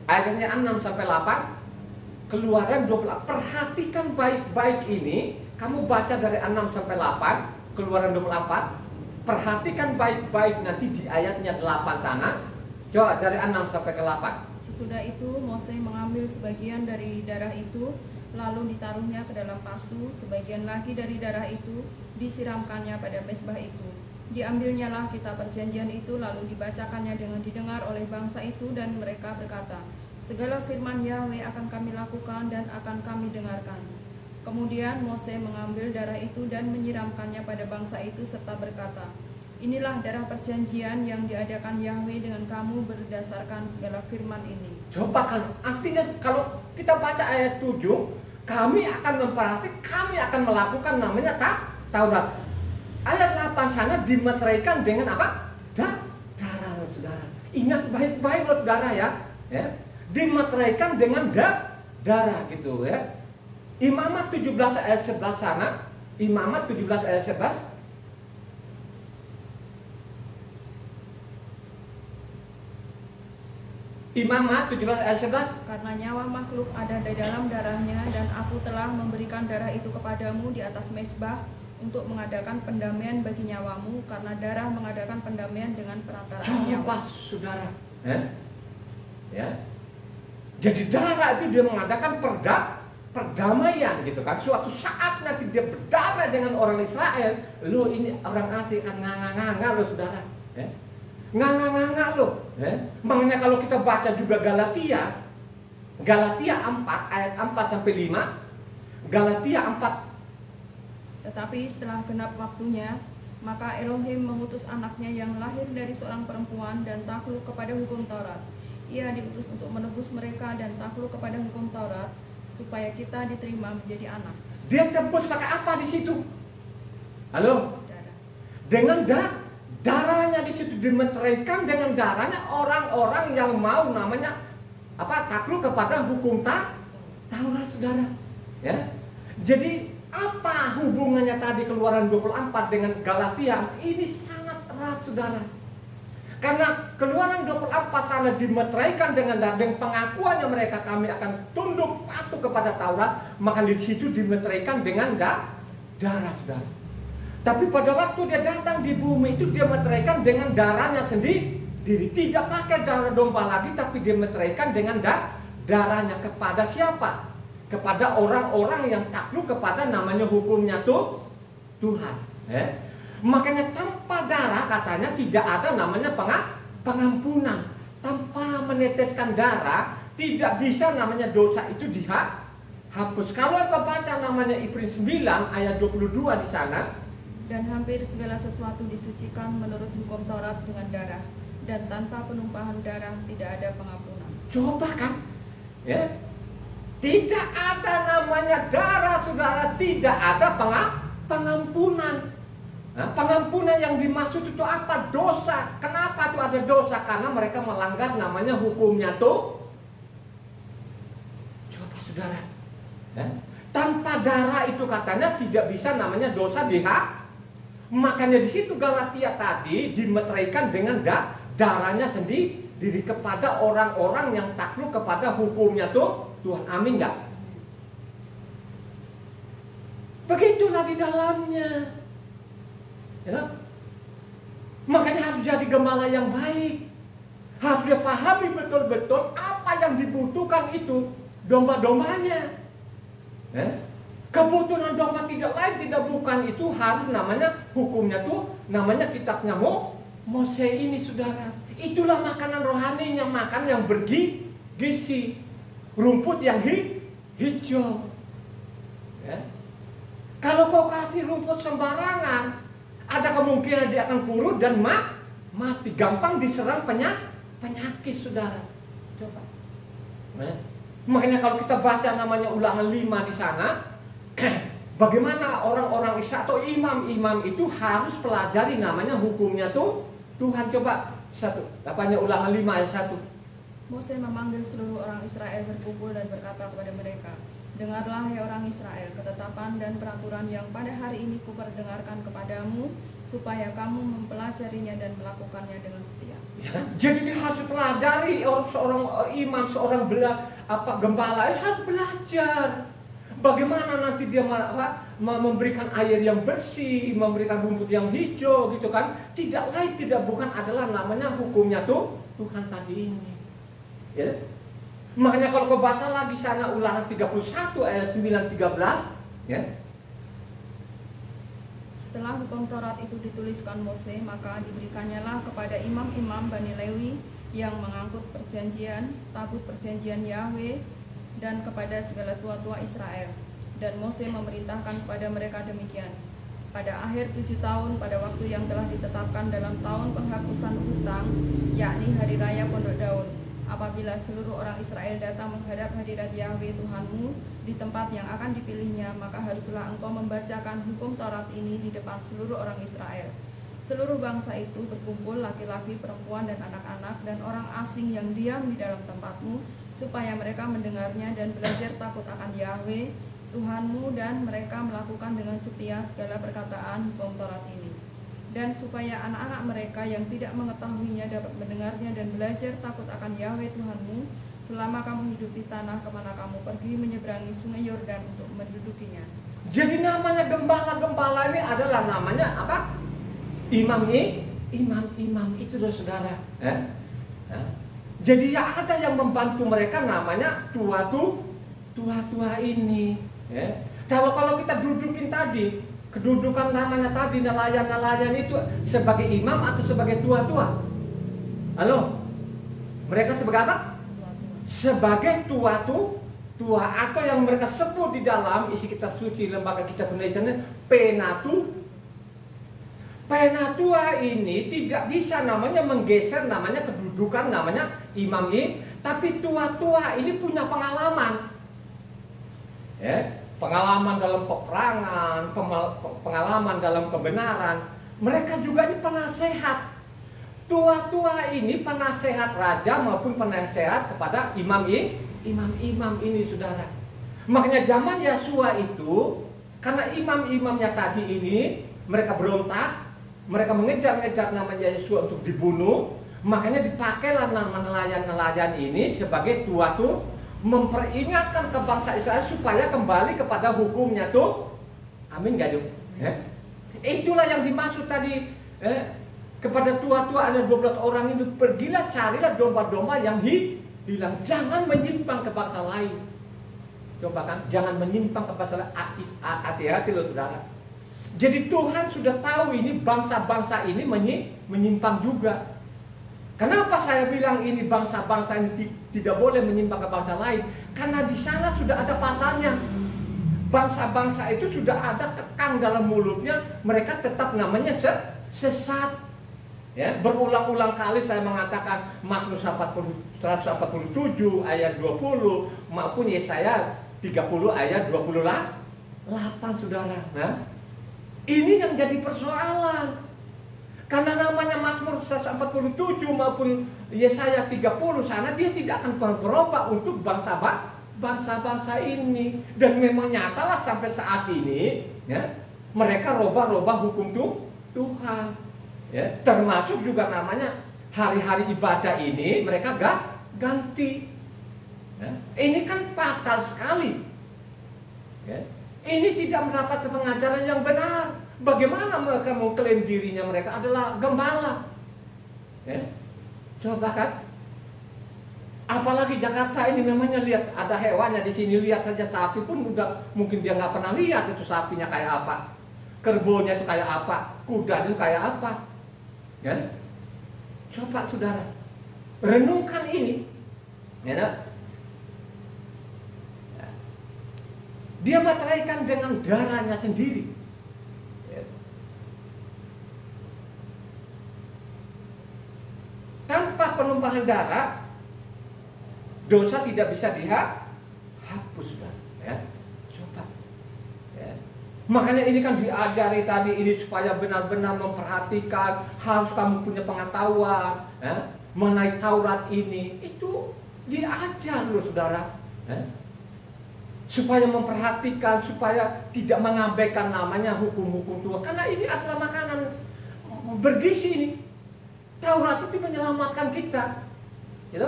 ayatnya 6 sampai 8. Keluaran 24. Perhatikan baik-baik ini. Kamu baca dari 6 sampai 8 Keluaran 24. Perhatikan baik-baik nanti di ayatnya 8 sana. Coba dari 6 sampai ke 8. Sesudah itu Mose mengambil sebagian dari darah itu, lalu ditaruhnya ke dalam pasu. Sebagian lagi dari darah itu disiramkannya pada mezbah itu. Diambilnyalah kitab perjanjian itu, lalu dibacakannya dengan didengar oleh bangsa itu, dan mereka berkata, segala firman Yahweh akan kami lakukan dan akan kami dengarkan. Kemudian Mose mengambil darah itu dan menyiramkannya pada bangsa itu serta berkata, inilah darah perjanjian yang diadakan Yahweh dengan kamu berdasarkan segala firman ini. Coba kan, artinya kalau kita baca ayat 7, kami akan memperhatikan, kami akan melakukan namanya Taurat. Ayat 8 sana dimeteraikan dengan apa? Darah saudara. Ingat baik-baik loh saudara ya. Dimeteraikan dengan darah gitu ya. Imamat 17 ayat 11 sana. Imamat 17 ayat 11. Imamat 17 ayat 11. Karena nyawa makhluk ada di dalam darahnya, dan aku telah memberikan darah itu kepadamu di atas mezbah untuk mengadakan pendamaian bagi nyawamu, karena darah mengadakan pendamaian dengan perantaraan nyawa. Saudara, ya. Jadi darah itu dia mengadakan perdamaian gitu kan. Suatu saat nanti dia berdamai dengan orang Israel. Lo ini orang asing kan nganga-nganga lo saudara. Nganga-nganga lo. Makanya kalau kita baca juga Galatia 4 ayat 4 sampai 5. Galatia 4. Tetapi setelah genap waktunya, maka Elohim mengutus anaknya yang lahir dari seorang perempuan dan takluk kepada hukum Taurat. Ia diutus untuk menebus mereka dan takluk kepada hukum Taurat, supaya kita diterima menjadi anak. Dia tebus pakai apa di situ? Halo? Darah. Dengan darahnya di situ, dimeteraikan dengan darahnya orang-orang yang mau namanya apa? Takluk kepada hukum Taurat saudara. Ya. Jadi apa hubungannya tadi Keluaran 24 dengan Galatia? Ini sangat erat saudara. Karena Keluaran 24 sana dimeteraikan dengan pengakuannya mereka, kami akan tunduk patuh kepada Taurat, maka di situ dimeteraikan dengan darah saudara. Tapi pada waktu dia datang di bumi itu dia meteraikan dengan darahnya sendiri. Tidak pakai darah domba lagi, tapi dia meteraikan dengan darahnya kepada siapa? Kepada orang-orang yang takluk kepada namanya hukumnya Tuhan. Makanya tanpa darah katanya tidak ada namanya pengampunan. Tanpa meneteskan darah tidak bisa namanya dosa itu dihapus. Kalau kau baca namanya Ibrani 9 ayat 22 di sana. Dan hampir segala sesuatu disucikan menurut hukum Taurat dengan darah, dan tanpa penumpahan darah tidak ada pengampunan. Coba kan, ya. Tidak ada namanya darah saudara, tidak ada pengampunan. Nah, pengampunan yang dimaksud itu apa? Dosa. Kenapa itu ada dosa? Karena mereka melanggar namanya hukumnya tuh. Coba saudara, ya. Tanpa darah itu katanya tidak bisa namanya dosa dihapus. Makanya di situ Galatia tadi dimeteraikan dengan darahnya sendiri kepada orang-orang yang takluk kepada hukumnya tuh Tuhan. Amin nggak? Begitulah di dalamnya. Ya. Makanya harus jadi gembala yang baik. Harus dia pahami betul-betul apa yang dibutuhkan itu domba-dombanya. Ya. Kebutuhan domba tidak lain tidak bukan itu harus namanya hukumnya tuh namanya kitabnya Mose ini saudara. Itulah makanan rohaninya, makan yang bergizi, rumput yang hijau. Ya. Kalau kau kasih rumput sembarangan, ada kemungkinan dia akan kurus dan mati, gampang diserang penyakit saudara. Coba. Ya. Makanya kalau kita baca namanya Ulangan 5 di sana. Bagaimana orang-orang Israel atau imam-imam itu harus pelajari namanya hukumnya tuh Tuhan. Coba apanya Ulangan 5 ayat 1. Mose memanggil seluruh orang Israel berkumpul dan berkata kepada mereka, dengarlah hai orang Israel, ketetapan dan peraturan yang pada hari ini kuperdengarkan kepadamu, supaya kamu mempelajarinya dan melakukannya dengan setia. Ya, jadi dia harus pelajari, seorang imam, seorang gembala harus belajar. Bagaimana nanti dia memberikan air yang bersih, memberikan rumput yang hijau gitu kan. Tidak lain tidak bukan adalah namanya hukumnya tuh Tuhan tadi ini. Ya. Makanya kalau kau baca lagi sana Ulangan 31 ayat 9-13 ya. Setelah hukum Taurat itu dituliskan Mose, maka diberikannya lah kepada imam-imam Bani Lewi yang mengangkut perjanjian, tabut perjanjian Yahweh, dan kepada segala tua-tua Israel. Dan Mose memerintahkan kepada mereka demikian. Pada akhir 7 tahun, pada waktu yang telah ditetapkan dalam tahun penghapusan hutang, yakni hari raya Pondok Daun, apabila seluruh orang Israel datang menghadap hadirat Yahweh Tuhanmu di tempat yang akan dipilihnya, maka haruslah engkau membacakan hukum Taurat ini di depan seluruh orang Israel. Seluruh bangsa itu berkumpul, laki-laki, perempuan, dan anak-anak, dan orang asing yang diam di dalam tempatmu, supaya mereka mendengarnya dan belajar takut akan Yahweh Tuhanmu, dan mereka melakukan dengan setia segala perkataan hukum Taurat ini. Dan supaya anak-anak mereka yang tidak mengetahuinya dapat mendengarnya dan belajar takut akan Yahweh Tuhanmu, selama kamu hidup di tanah kemana kamu pergi menyeberangi sungai Yordan untuk mendudukinya. Jadi namanya gembala-gembala ini adalah namanya apa? Imam itu saudara. Jadi ya ada yang membantu mereka namanya tua-tua ini. Kalau kita dudukin tadi, kedudukan namanya tadi nelayan itu sebagai imam atau sebagai tua-tua? Halo, mereka sebagai apa? Sebagai tua atau yang mereka sebut di dalam isi kitab suci lembaga kitab Indonesia Penatua ini tidak bisa namanya menggeser namanya kedudukan namanya imam ini, tapi tua-tua ini punya pengalaman, pengalaman dalam peperangan, pengalaman dalam kebenaran. Mereka juga ini penasehat. Tua-tua ini penasehat raja maupun penasehat kepada imam ini saudara. Makanya zaman Yosua itu karena imam-imamnya tadi ini mereka berontak. Mereka mengejar-ngejar namanya Yosua untuk dibunuh. Makanya dipakailah nama nelayan-nelayan ini sebagai tua memperingatkan ke bangsa Israel supaya kembali kepada hukumnya tuh. Amin gak tuh? Itulah yang dimaksud tadi kepada tua-tua ada 12 orang itu, pergilah carilah domba-domba yang hilang. Jangan menyimpang ke bangsa lain. Coba kan, jangan menyimpang ke bangsa lain. Hati-hati loh saudara. Jadi Tuhan sudah tahu ini bangsa-bangsa ini menyimpang juga. Kenapa saya bilang ini bangsa-bangsa ini tidak boleh menyimpang ke bangsa lain? Karena di sana sudah ada pasalnya. Bangsa-bangsa itu sudah ada kekang dalam mulutnya, mereka tetap namanya sesat. Ya, berulang-ulang kali saya mengatakan Mazmur 147 ayat 20 maupun Yesaya 30 ayat 28 saudara. Nah, ini yang jadi persoalan. Karena namanya Mazmur 147 maupun Yesaya 30 sana dia tidak akan pernah berubah untuk bangsa-bangsa ini. Dan memang nyatalah sampai saat ini ya, mereka robah-robah hukum Tuhan. Ya, termasuk juga namanya hari-hari ibadah ini mereka ganti. Ya, ini kan fatal sekali. Ya. Ini tidak mendapat pengajaran yang benar. Bagaimana mereka mengklaim dirinya mereka adalah gembala? Ya. Coba kan. Apalagi Jakarta ini namanya, lihat ada hewannya di sini, lihat saja sapi pun udah mungkin dia nggak pernah lihat itu sapinya kayak apa, kerbonya itu kayak apa, kuda itu kayak apa, kan? Coba saudara renungkan ini, ya. Dia materaikan dengan darahnya sendiri. Tanpa penumpahan darah, dosa tidak bisa dihapus, ya. Coba, ya. Makanya ini kan diajari tadi ini supaya benar-benar memperhatikan, harus kamu punya pengetahuan, ya, mengenai Taurat ini. Itu diajar loh saudara, ya. Supaya memperhatikan, supaya tidak mengabaikan namanya hukum-hukum Tuhan. Karena ini adalah makanan bergizi ini. Taurat itu menyelamatkan kita, gitu?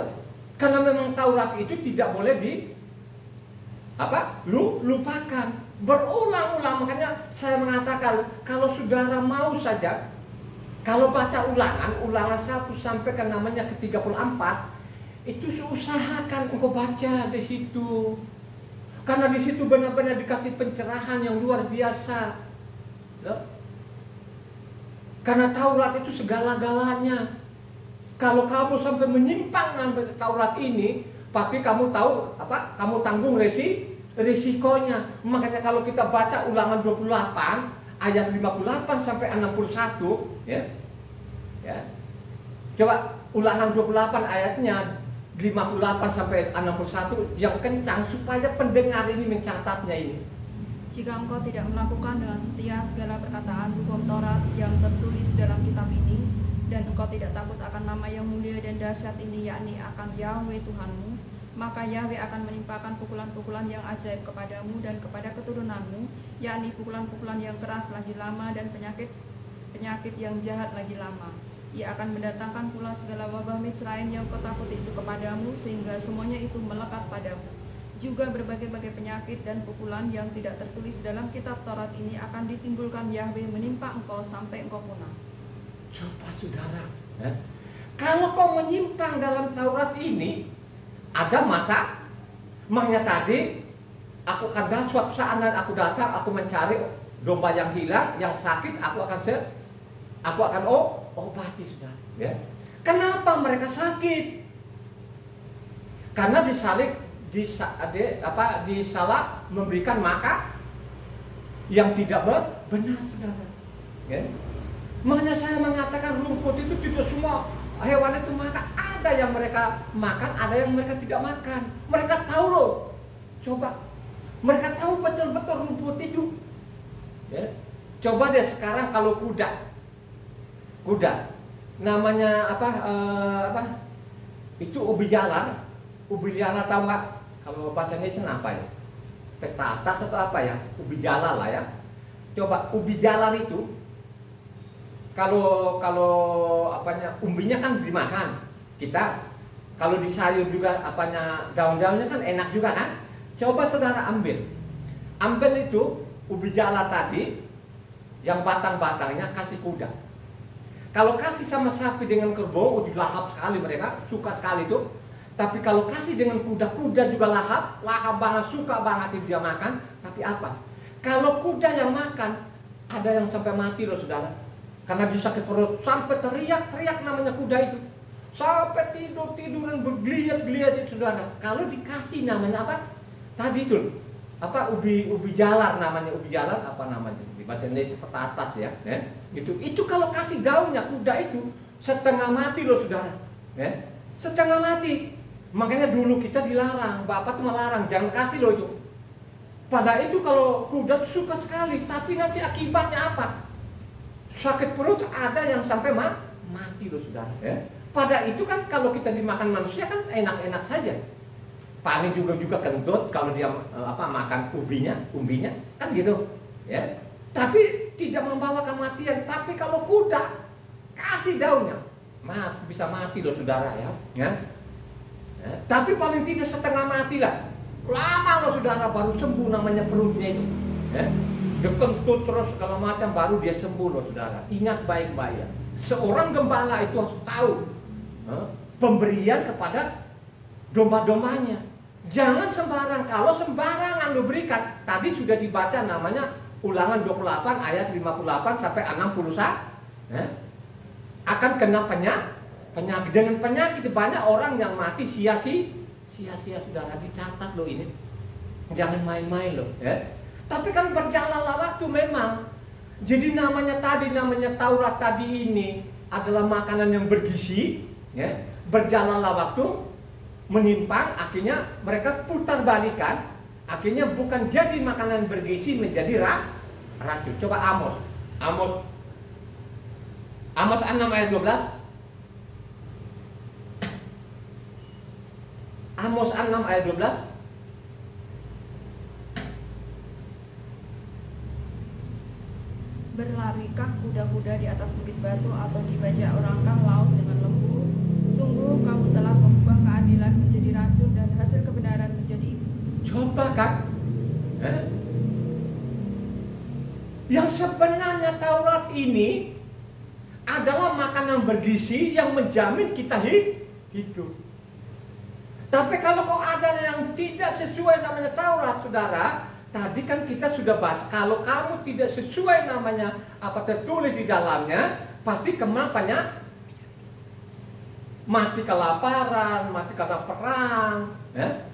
Karena memang Taurat itu tidak boleh lupakan, berulang-ulang. Makanya saya mengatakan, kalau saudara mau saja, kalau baca ulangan 1 sampai ke namanya ke-34, itu usahakan engkau baca di situ. Karena di situ benar-benar dikasih pencerahan yang luar biasa, gitu? Karena Taurat itu segala-galanya. Kalau kamu sampai menyimpang sampai Taurat ini, pasti kamu tahu apa? Kamu tanggung risikonya. Makanya kalau kita baca Ulangan 28 ayat 58 sampai 61, ya. Ya. Coba Ulangan 28 ayatnya 58 sampai 61 yang kencang supaya pendengar ini mencatatnya ini. Jika engkau tidak melakukan dengan setia segala perkataan hukum Taurat yang tertulis dalam kitab ini, dan engkau tidak takut akan nama yang mulia dan dahsyat ini, yakni akan Yahweh Tuhanmu, maka Yahweh akan menimpakan pukulan-pukulan yang ajaib kepadamu dan kepada keturunanmu, yakni pukulan-pukulan yang keras lagi lama dan penyakit yang jahat lagi lama. Ia akan mendatangkan pula segala wabah Mitsraim yang kau takut itu kepadamu, sehingga semuanya itu melekat padamu. Juga berbagai-bagai penyakit dan pukulan yang tidak tertulis dalam kitab Taurat ini akan ditimbulkan Yahweh menimpa engkau sampai engkau punah. Coba saudara, ya? Kalau kau menyimpang dalam Taurat ini, ada makanya tadi aku akan datang suatu saat, aku datang, aku mencari domba yang hilang, yang sakit, aku akan obati, saudara. Ya. Kenapa mereka sakit? Karena disalah memberikan makan yang tidak benar, saudara. Ya. Makanya saya mengatakan rumput itu tidak semua hewan itu makan. Ada yang mereka makan, ada yang mereka tidak makan. Mereka tahu loh. Coba, mereka tahu betul-betul rumput itu. Ya. Coba deh sekarang kalau kuda, namanya apa? Itu ubi jalar. Ubi jalar tahu nggak? Kalau bahasa Indonesia apa ya? Petatas atau apa ya? Ubi jalar lah ya. Coba ubi jalar itu, kalau apanya, umbinya kan dimakan. Kita kalau di sayur juga apanya, daun-daunnya kan enak juga kan? Coba saudara ambil itu ubi jalar tadi, yang batang-batangnya kasih kuda. Kalau kasih sama sapi dengan kerbau, dilahap sekali mereka, suka sekali itu. Tapi kalau kasih dengan kuda juga lahap banget, suka banget itu dia makan. Tapi apa? Kalau kuda yang makan, ada yang sampai mati loh saudara. Karena dia sakit perut, sampai teriak-teriak namanya kuda itu. Sampai tidur-tiduran bergeliat-geliat itu saudara. Kalau dikasih namanya apa? Tadi itu apa, ubi jalar namanya, ubi jalar apa namanya? Di bahasa Indonesia petatas ya. Itu kalau kasih daunnya kuda itu setengah mati loh saudara. Setengah mati. Makanya dulu kita dilarang, bapak tuh melarang, jangan kasih loh itu. Padahal itu kalau kuda tuh suka sekali, tapi nanti akibatnya apa? Sakit perut, ada yang sampai mati loh saudara. Pada itu kan kalau kita dimakan manusia kan enak-enak saja. Paling juga kentut kalau dia makan umbinya kan gitu. Ya. Tapi tidak membawa kematian. Tapi kalau kuda kasih daunnya, bisa mati loh saudara ya. Tapi paling tidak setengah mati lah. Lama loh saudara baru sembuh namanya perutnya itu. Dikentut terus segala macam baru dia sembuh loh saudara. Ingat baik-baik ya. Seorang gembala itu harus tahu pemberian kepada domba-dombanya. Jangan sembarang. Kalau sembarangan lo berikan, tadi sudah dibaca namanya Ulangan 28 ayat 58 sampai 61. Akan kena penyakit. Dengan penyakit banyak orang yang mati sia-sia, saudara, dicatat loh ini. Jangan main-main loh, ya. Tapi kan berjalanlah waktu memang. Jadi namanya Taurat tadi ini adalah makanan yang bergizi, ya. Berjalanlah waktu, menyimpang, akhirnya mereka putar balikan. Akhirnya bukan jadi makanan bergizi, menjadi racun. Coba Amos 6 ayat 12. Amos 6 ayat 12. Berlarikah kuda-kuda di atas bukit batu atau di bajak orangkah laut dengan lembu? Sungguh kamu telah mengubah keadilan menjadi racun dan hasil kebenaran menjadi ibu. Coba kan, yang sebenarnya Taurat ini adalah makanan bergizi yang menjamin kita hidup. Tapi kalau kok ada yang tidak sesuai namanya Taurat, saudara, tadi kan kita sudah baca. Kalau kamu tidak sesuai namanya apa tertulis di dalamnya, pasti kenapanya mati kelaparan, mati karena perang, ya?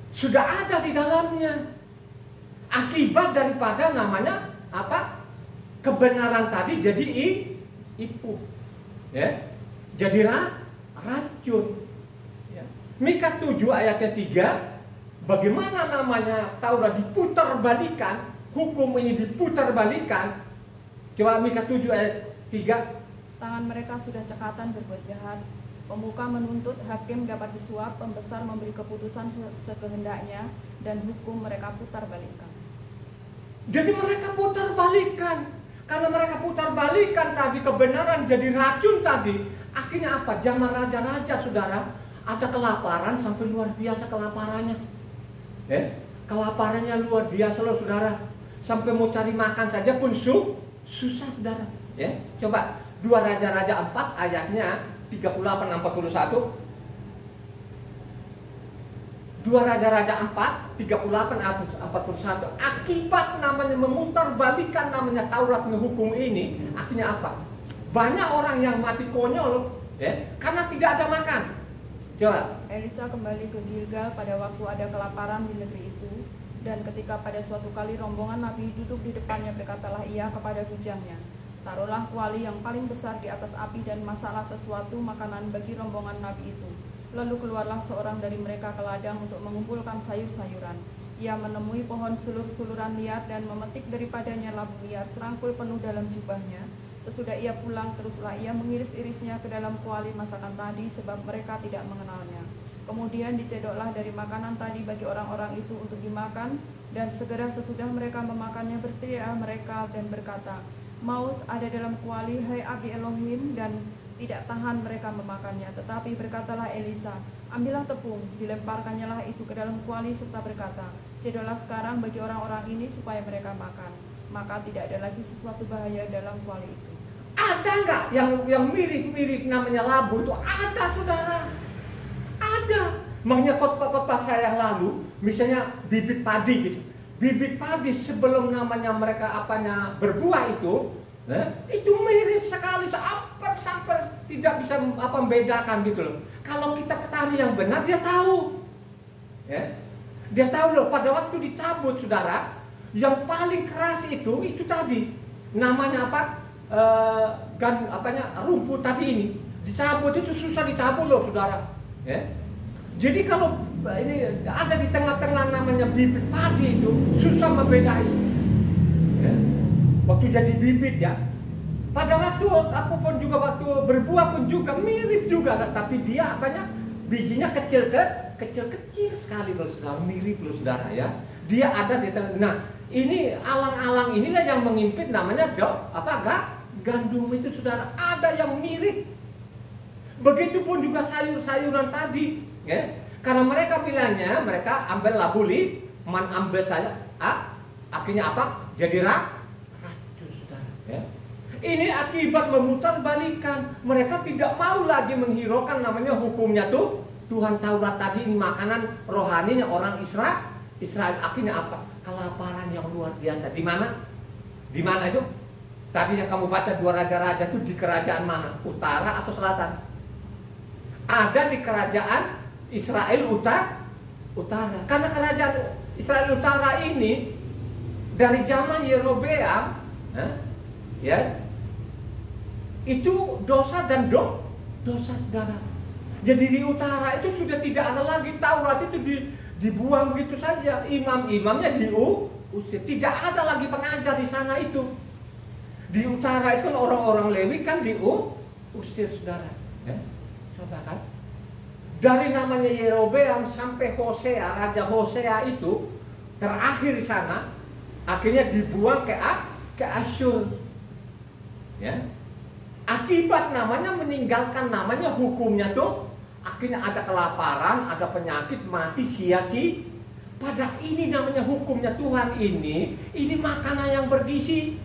Sudah ada di dalamnya. Akibat daripada namanya apa? Kebenaran tadi jadi ipuh, ya, jadi racun. Ya. Mika 7 ayatnya 3, bagaimana namanya Taurat diputar balikan, hukum ini diputar balikan. Coba Mika 7 ayat 3. Tangan mereka sudah cekatan berbuat jahat. Pemuka menuntut, hakim dapat disuap, pembesar memberi keputusan sekehendaknya, dan hukum mereka putar balikan. Jadi mereka putar balikan. Karena mereka putar balikan tadi, kebenaran jadi racun tadi. Akhirnya apa? Zaman raja-raja, saudara, ada kelaparan sampai luar biasa kelaparannya. Kelaparannya luar biasa loh, saudara. Sampai mau cari makan saja pun susah, saudara. Coba 2 Raja-Raja 4 ayatnya 38-41. 2 Raja-Raja 4 38-41. Akibat namanya memutar balikan namanya Taurat hukum ini, akhirnya apa? Banyak orang yang mati konyol, karena tidak ada makan. Coba. Elisa kembali ke Gilgal pada waktu ada kelaparan di negeri itu, dan ketika pada suatu kali rombongan nabi duduk di depannya, berkatalah ia kepada bujangnya, taruhlah kuali yang paling besar di atas api dan masaklah sesuatu makanan bagi rombongan nabi itu. Lalu keluarlah seorang dari mereka ke ladang untuk mengumpulkan sayur-sayuran. Ia menemui pohon sulur-suluran liar dan memetik daripadanya labu liar serangkul penuh dalam jubahnya. Sesudah ia pulang, teruslah ia mengiris-irisnya ke dalam kuali masakan tadi, sebab mereka tidak mengenalnya. Kemudian dicedoklah dari makanan tadi bagi orang-orang itu untuk dimakan, dan segera sesudah mereka memakannya berteriak mereka dan berkata, maut ada dalam kuali, hai abdi Elohim, dan tidak tahan mereka memakannya. Tetapi berkatalah Elisa, ambillah tepung, dilemparkannya lah itu ke dalam kuali serta berkata, cedoklah sekarang bagi orang-orang ini supaya mereka makan. Maka tidak ada lagi sesuatu bahaya dalam kuali itu. Ada nggak yang mirip-mirip namanya labu itu? Ada, saudara. Ada. Makanya khotbah-khotbah saya yang lalu, misalnya bibit padi gitu. Bibit padi sebelum namanya mereka berbuah itu mirip sekali, sampai tidak bisa membedakan gitu loh. Kalau kita petani yang benar, dia tahu, dia tahu loh. Pada waktu dicabut, saudara, yang paling keras itu tadi namanya rumput tadi ini dicabut itu susah dicabut loh, saudara. Jadi kalau ini ada di tengah-tengah namanya bibit padi itu susah membedakan. Waktu jadi bibit ya, pada waktu aku pun juga waktu berbuah pun juga mirip juga, tapi dia bijinya kecil sekali loh, saudara, mirip loh, saudara ya. Dia ada di tengah. Nah, ini alang-alang inilah yang mengimpit namanya gandum itu, saudara, ada yang mirip. Begitupun juga sayur-sayuran tadi, karena mereka bilangnya mereka ambil labu ambil saja, akhirnya jadi racun, saudara. Ini akibat memutar balikan. Mereka tidak mau lagi menghiraukan namanya hukumnya Tuhan Taurat tadi ini makanan rohaninya orang Israel. Akhirnya apa? Kelaparan yang luar biasa. Di mana? Di mana itu? Tadi yang kamu baca 2 raja-raja itu di kerajaan mana? Utara atau selatan? Ada di kerajaan Israel utara. Karena kerajaan Israel utara ini dari zaman Yerobeam, ya, itu dosa dan dosa saudara. Jadi di utara itu sudah tidak ada lagi Taurat, itu dibuang begitu saja. Imam-imamnya diusir. Tidak ada lagi pengajar di sana itu. Di utara itu orang-orang Lewi kan diusir saudara. Ya? Coba kan. Dari namanya Yerobeam sampai Hosea, Raja Hosea itu terakhir di sana, akhirnya dibuang ke Asyur. Ya. Akibat namanya meninggalkan namanya hukumnya tuh, akhirnya ada kelaparan, ada penyakit, mati sia-sia. Pada ini namanya hukumnya Tuhan ini makanan yang bergizi.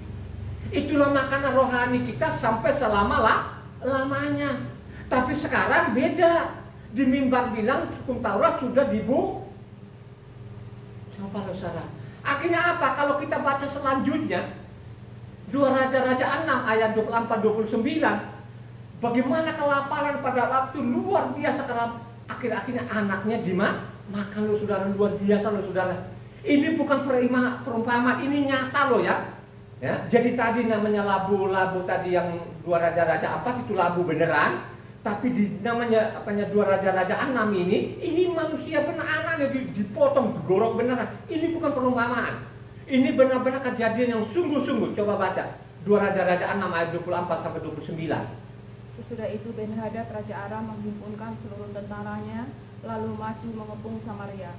Itulah makanan rohani kita sampai lamanya. Tapi sekarang beda. Di mimbar bilang hukum Taurat sudah dibuang. Coba lo saudara. Akhirnya apa? Kalau kita baca selanjutnya 2 Raja-Raja 6 ayat 24-29, bagaimana kelaparan pada waktu luar biasa. Akhir-akhirnya anaknya dimakan lo saudara, luar biasa lo saudara. Ini bukan perumpamaan, ini nyata lo ya. Ya, jadi tadi namanya labu tadi yang 2 Raja-Raja 4 itu labu beneran. Tapi di namanya 2 Raja-Raja 6 ini manusia benar, anaknya dipotong, digorok beneran. Ini bukan perumpamaan. Ini benar-benar kejadian yang sungguh-sungguh. Coba baca 2 Raja-Raja 6 ayat 24-29. Sesudah itu Ben-Hadad Raja Aram menghimpunkan seluruh tentaranya, lalu maju mengepung Samaria.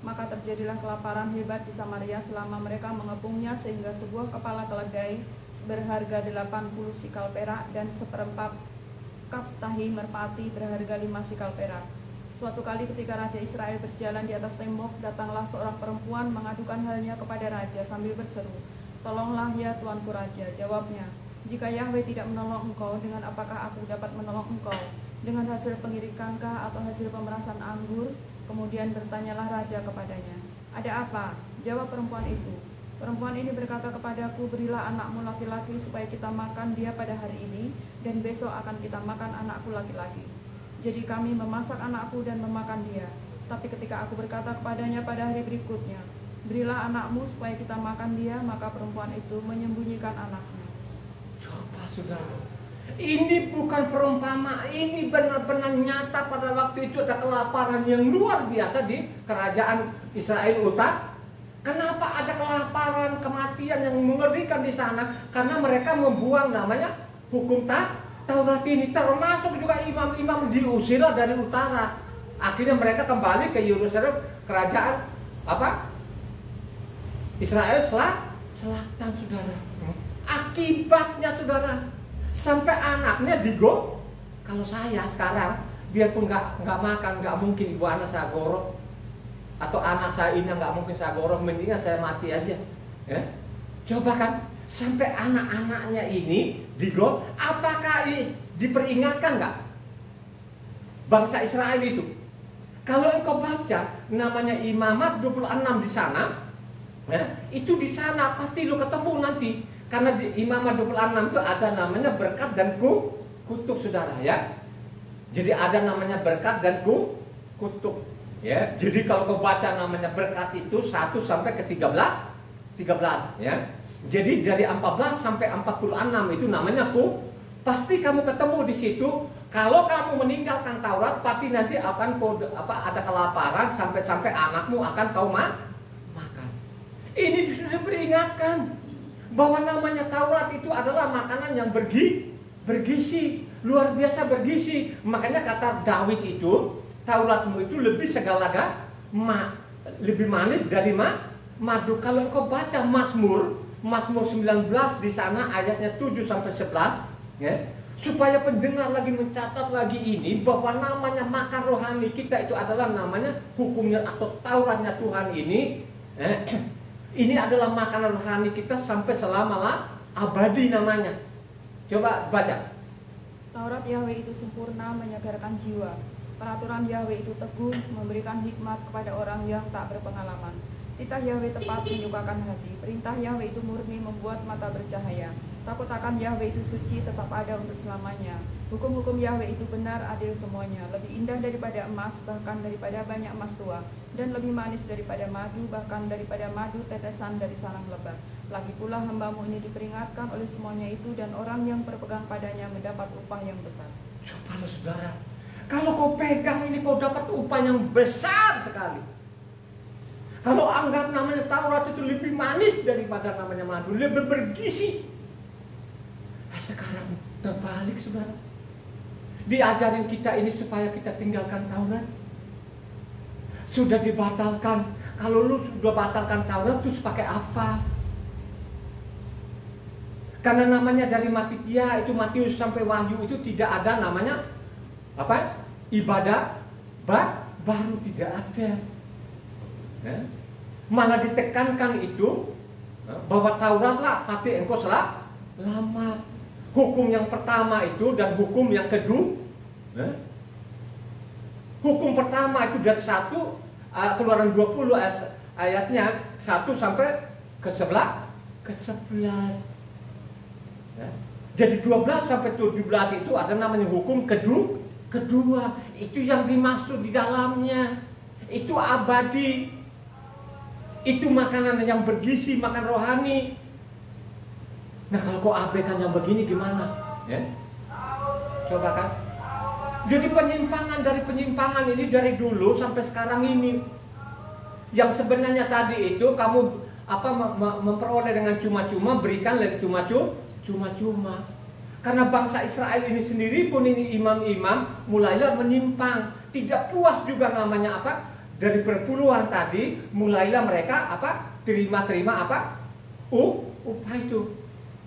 Maka terjadilah kelaparan hebat di Samaria selama mereka mengepungnya, sehingga sebuah kepala keledai berharga 80 sikal perak dan 1/4 kap tahi merpati berharga 5 sikal perak. Suatu kali ketika Raja Israel berjalan di atas tembok, datanglah seorang perempuan mengadukan halnya kepada Raja sambil berseru, "Tolonglah ya Tuanku Raja." Jawabnya, "Jika Yahweh tidak menolong engkau, dengan apakah aku dapat menolong engkau? Dengan hasil pengirikankah atau hasil pemerasan anggur?" Kemudian bertanyalah Raja kepadanya, "Ada apa?" Jawab perempuan itu, "Perempuan ini berkata kepadaku, berilah anakmu laki-laki supaya kita makan dia pada hari ini, dan besok akan kita makan anakku laki-laki. Jadi kami memasak anakku dan memakan dia. Tapi ketika aku berkata kepadanya pada hari berikutnya, berilah anakmu supaya kita makan dia, maka perempuan itu menyembunyikan anaknya." Coba saudara, ini bukan perumpamaan, ini benar-benar nyata. Pada waktu itu ada kelaparan yang luar biasa di kerajaan Israel utara. Kenapa ada kelaparan, kematian yang mengerikan di sana? Karena mereka membuang namanya hukum Taurat ini. Termasuk juga imam-imam diusir dari utara. Akhirnya mereka kembali ke Yerusalem, kerajaan Israel selatan saudara. Akibatnya saudara, sampai anaknya kalau saya sekarang, biarpun nggak makan, nggak mungkin ibu anak saya gorok. Atau anak saya ini nggak mungkin saya gorong, mendingan saya mati aja. Ya? Coba kan, sampai anak-anaknya ini digorong. Apakah diperingatkan nggak bangsa Israel itu? Kalau engkau baca namanya Imamat 26 di sana, ya, itu di sana pasti lo ketemu nanti. Karena di Imamat 26 itu ada namanya berkat dan kutuk saudara ya. Jadi ada namanya berkat dan kutuk. Ya, jadi kalau kau baca namanya berkat itu 1 sampai ke 13 ya. Jadi dari 14 sampai 46 itu namanya pasti kamu ketemu di situ. Kalau kamu meninggalkan Taurat, pasti nanti akan ada kelaparan sampai anakmu akan kau makan. Ini sudah diperingatkan bahwa namanya Taurat itu adalah makanan yang bergizi, luar biasa bergizi. Makanya kata Daud itu, Tauratmu itu lebih segalaga lebih manis dari madu. Kalau kau baca Mazmur 19 di sana ayatnya 7 sampai 11 ya, supaya pendengar lagi mencatat lagi ini bahwa namanya makan rohani kita itu adalah namanya hukumnya atau Tauratnya Tuhan ini. Ini adalah makanan rohani kita sampai selama abadi namanya. Coba baca. Taurat Yahweh itu sempurna, menyegarkan jiwa. Peraturan Yahweh itu teguh, memberikan hikmat kepada orang yang tak berpengalaman. Titah Yahweh tepat menyukakan hati. Perintah Yahweh itu murni, membuat mata bercahaya. Takut akan Yahweh itu suci, tetap ada untuk selamanya. Hukum-hukum Yahweh itu benar, adil semuanya. Lebih indah daripada emas, bahkan daripada banyak emas tua. Dan lebih manis daripada madu, bahkan daripada madu tetesan dari sarang lebah. Lagi pula hambamu ini diperingatkan oleh semuanya itu, dan orang yang berpegang padanya mendapat upah yang besar. Coba saudara, kalau kau pegang ini kau dapat upah yang besar sekali. Kalau anggap namanya Taurat itu lebih manis daripada namanya madu, lebih bergizi. Sekarang terbalik saudara. Diajarin kita ini supaya kita tinggalkan Taurat. Sudah dibatalkan. Kalau lu sudah batalkan Taurat terus pakai apa? Karena namanya dari Matitia itu Matius sampai Wahyu itu tidak ada namanya apa? Ibadah baru tidak ada. Ya? Malah ditekankan itu bahwa Tauratlah hati engkau selamat. Hukum yang pertama itu dan hukum yang kedua. Hukum pertama itu dari 1 Keluaran 20 ayatnya 1 sampai ke 11. Ya. Jadi 12 sampai 17 itu ada namanya hukum kedua. Itu yang dimaksud di dalamnya. Itu abadi. Itu makanan yang bergizi, makan rohani. Nah kalau kau abaikan yang begini gimana? Ya? Coba kan. Jadi penyimpangan dari penyimpangan ini dari dulu sampai sekarang ini. Yang sebenarnya tadi itu kamu memperoleh dengan cuma-cuma, berikan dari cuma-cuma. Karena bangsa Israel ini sendiri pun ini imam-imam mulailah menyimpang. Tidak puas juga namanya apa? Dari perpuluhan tadi mulailah mereka apa? Terima apa? Upah itu.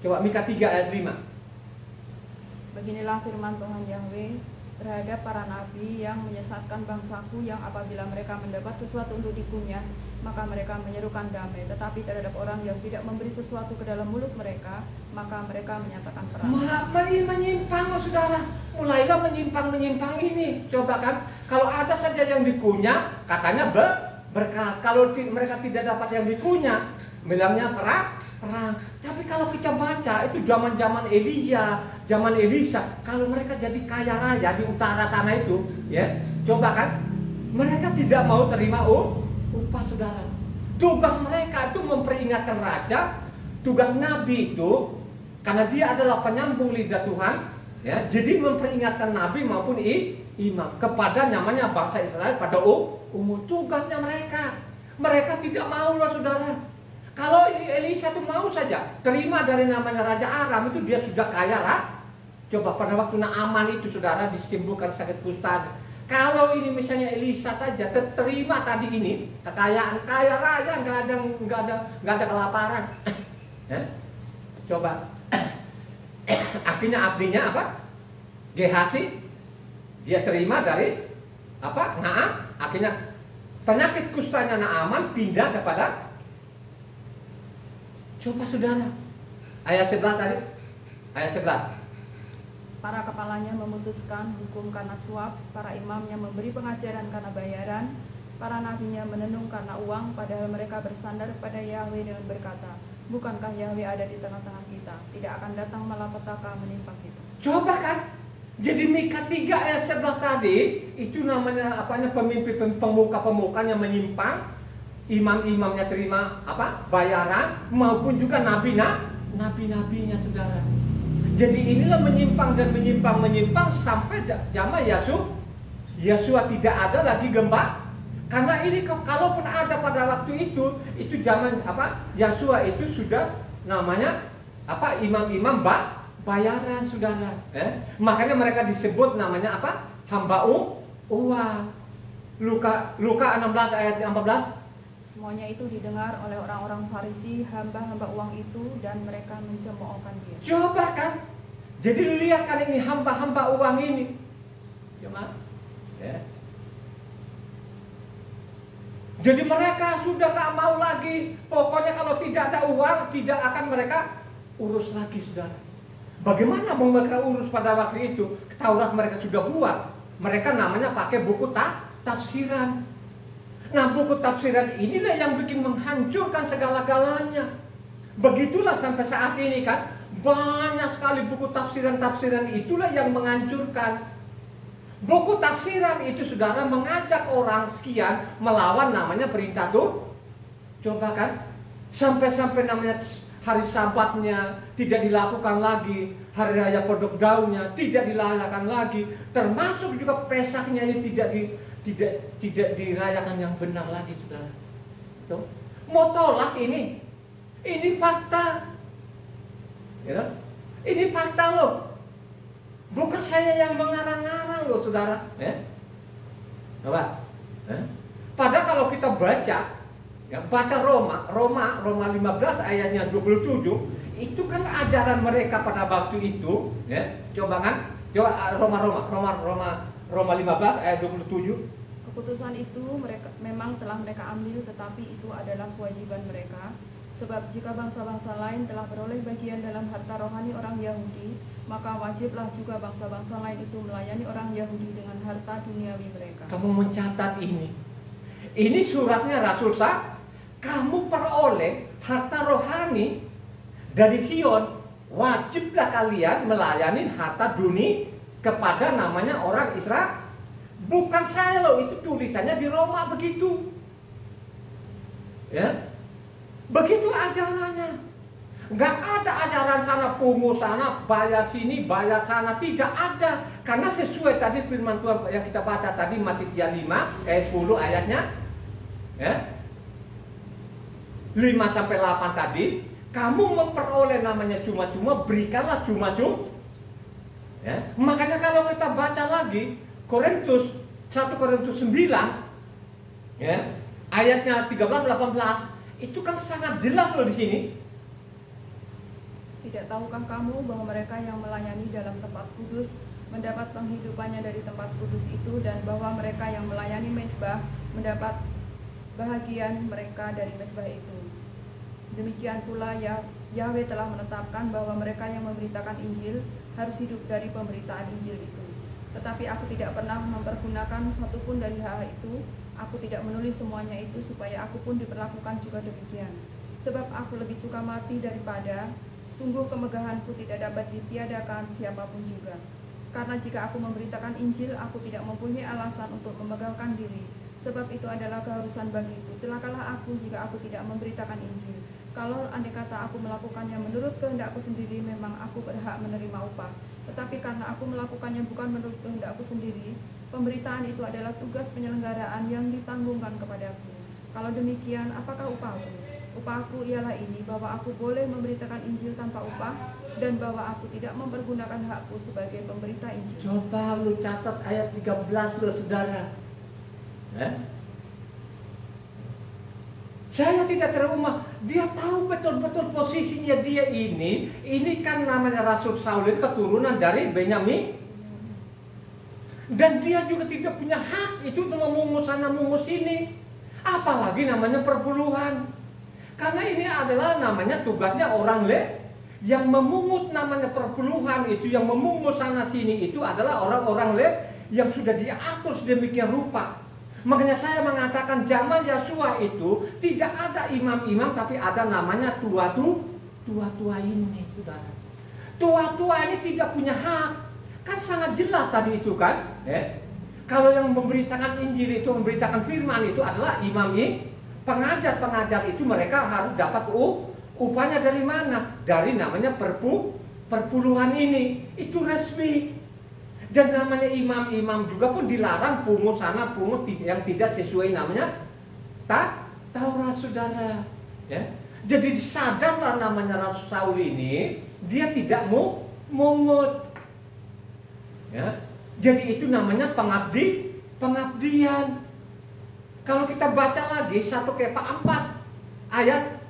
Coba Mika 3 ayat 5. Beginilah firman Tuhan Yahweh terhadap para nabi yang menyesatkan bangsaku, yang apabila mereka mendapat sesuatu untuk dikunyah, maka mereka menyerukan damai. Tetapi terhadap orang yang tidak memberi sesuatu ke dalam mulut mereka, maka mereka menyatakan perang. Menyimpang, saudara. Mulailah menyimpang ini. Coba kan, kalau ada saja yang dikunyah, katanya berkat. Kalau mereka tidak dapat yang dikunyah, bilangnya perang. Tapi kalau kita baca itu zaman-zaman Elia, zaman Elisa, kalau mereka jadi kaya raya di utara sana itu, ya, coba kan, mereka tidak mau terima upah saudara. Tugas mereka itu memperingatkan raja, tugas nabi itu, karena dia adalah penyambung lidah Tuhan, ya, jadi memperingatkan nabi maupun imam kepada namanya bangsa Israel pada umum. Tugasnya mereka tidak mau loh saudara. Kalau Elisa itu mau saja terima dari namanya Raja Aram itu dia sudah kaya lah. Coba pada waktu Naaman itu saudara disembuhkan sakit kusta. Kalau ini misalnya Elisa saja terima tadi ini kekayaan kaya raya, nggak ada kelaparan. Coba artinya apa? Gehasi dia terima dari apa? Naam. Akhirnya penyakit kustanya Naaman pindah kepada. Coba saudara, ayat 11 tadi, ayat 11. Para kepalanya memutuskan hukum karena suap, para imamnya memberi pengajaran karena bayaran, para nabinya menenung karena uang, padahal mereka bersandar pada Yahweh dengan berkata, bukankah Yahweh ada di tengah-tengah kita, tidak akan datang malapetaka menimpa kita. Coba kan, jadi Mika 3 ayat 11 tadi, itu namanya pemimpin pemuka yang menyimpang. Imam-imamnya terima apa? Bayaran maupun juga nabi-nabinya saudara. Jadi inilah menyimpang sampai zaman Yesua tidak ada lagi gembala. Karena ini kalaupun ada pada waktu itu zaman apa? Yesua itu sudah namanya apa? Imam-imam bayaran saudara. Makanya mereka disebut namanya apa? Hamba uang. Luka 16 ayat 14. Semuanya itu didengar oleh orang-orang Farisi, hamba-hamba uang itu, dan mereka mencemoohkan dia. Coba kan, jadi lihat kan ini hamba-hamba uang ini, coba, ya. Jadi mereka sudah tak mau lagi, pokoknya kalau tidak ada uang, tidak akan mereka urus lagi saudara. Bagaimana mau mereka urus pada waktu itu? Taurat mereka sudah buat, mereka namanya pakai buku tafsiran. Nah, buku tafsiran inilah yang bikin menghancurkan segala-galanya. Begitulah sampai saat ini kan, banyak sekali buku tafsiran-tafsiran itulah yang menghancurkan. Buku tafsiran itu saudara mengajak orang sekian melawan namanya perintah Tuhan. Coba kan, sampai-sampai namanya hari sabatnya tidak dilakukan lagi, hari raya Kodok Daunnya tidak dilakukan lagi, termasuk juga Pesaknya ini tidak dirayakan yang benar lagi, saudara. Tuh. Mau tolak ini fakta, ya, ini fakta loh. Bukan saya yang mengarang-arang loh, saudara. Coba. Padahal kalau kita baca, ya, baca Roma 15 ayatnya 27, itu kan ajaran mereka pada waktu itu, ya. Coba kan, Roma 15 ayat 27. Keputusan itu memang telah mereka ambil, tetapi itu adalah kewajiban mereka. Sebab jika bangsa-bangsa lain telah beroleh bagian dalam harta rohani orang Yahudi, maka wajiblah juga bangsa-bangsa lain itu melayani orang Yahudi dengan harta duniawi mereka. Kamu mencatat ini. Ini suratnya Rasul Sa. Kamu peroleh harta rohani dari Sion, wajiblah kalian melayani harta dunia kepada namanya orang Israel. Bukan saya loh, itu tulisannya di Roma begitu. Ya. Begitu ajarannya. Nggak ada ajaran sana pungut sana, bayar sini, bayar sana, tidak ada. Karena sesuai tadi firman Tuhan yang kita baca tadi Matius 5 ayat 10 ayatnya. Ya. 5-8 tadi, kamu memperoleh namanya cuma-cuma, berikanlah cuma-cuma. Ya. Makanya kalau kita baca lagi 1 Korintus 9, ya, ayatnya 13-18, itu kan sangat jelas loh di sini. Tidak tahukah kamu bahwa mereka yang melayani dalam tempat kudus mendapat penghidupannya dari tempat kudus itu, dan bahwa mereka yang melayani mezbah mendapat bahagian mereka dari mezbah itu. Demikian pula Yahweh telah menetapkan bahwa mereka yang memberitakan Injil harus hidup dari pemberitaan Injil itu. Tetapi aku tidak pernah mempergunakan satupun dari hal itu. Aku tidak menulis semuanya itu supaya aku pun diperlakukan juga demikian. Sebab aku lebih suka mati daripada, sungguh kemegahanku tidak dapat ditiadakan siapapun juga. Karena jika aku memberitakan Injil, aku tidak mempunyai alasan untuk memegalkan diri. Sebab itu adalah keharusan bagiku. Celakalah aku jika aku tidak memberitakan Injil. Kalau andai kata aku melakukannya menurut kehendakku sendiri, memang aku berhak menerima upah. Tetapi karena aku melakukannya bukan menurut kehendakku sendiri, pemberitaan itu adalah tugas penyelenggaraan yang ditanggungkan kepadaku. Kalau demikian, apakah upahku? Upahku ialah ini, bahwa aku boleh memberitakan Injil tanpa upah, dan bahwa aku tidak mempergunakan hakku sebagai pemberita Injil. Coba lu catat ayat 13 loh, saudara. Saya tidak terumah. Dia tahu betul-betul posisinya dia ini. Ini kan namanya Rasul Saul itu keturunan dari Benyamin. Dan dia juga tidak punya hak itu untuk memungut sana memungut sini. Apalagi namanya perpuluhan. Karena ini adalah namanya tugasnya orang yang memungut namanya perpuluhan itu, yang memungut sana sini itu adalah orang-orang yang sudah diatur sedemikian rupa. Makanya saya mengatakan zaman Yesua itu tidak ada imam-imam, tapi ada namanya tua-tua ini, saudara. Tua-tua ini tidak punya hak. Kan sangat jelas tadi itu kan. Kalau yang memberitakan Injil itu, memberitakan firman itu adalah imam ini, pengajar-pengajar itu mereka harus dapat upahnya dari mana? Dari namanya perpuluhan ini. Itu resmi. Dan namanya imam-imam juga pun dilarang pungut sana, pungut yang tidak sesuai namanya Taurat, saudara. Ya. Jadi sadarlah namanya Rasul Saul ini, dia tidak mau mungut. Ya. Jadi itu namanya pengabdian. Kalau kita baca lagi 1 Kefa 4 ayat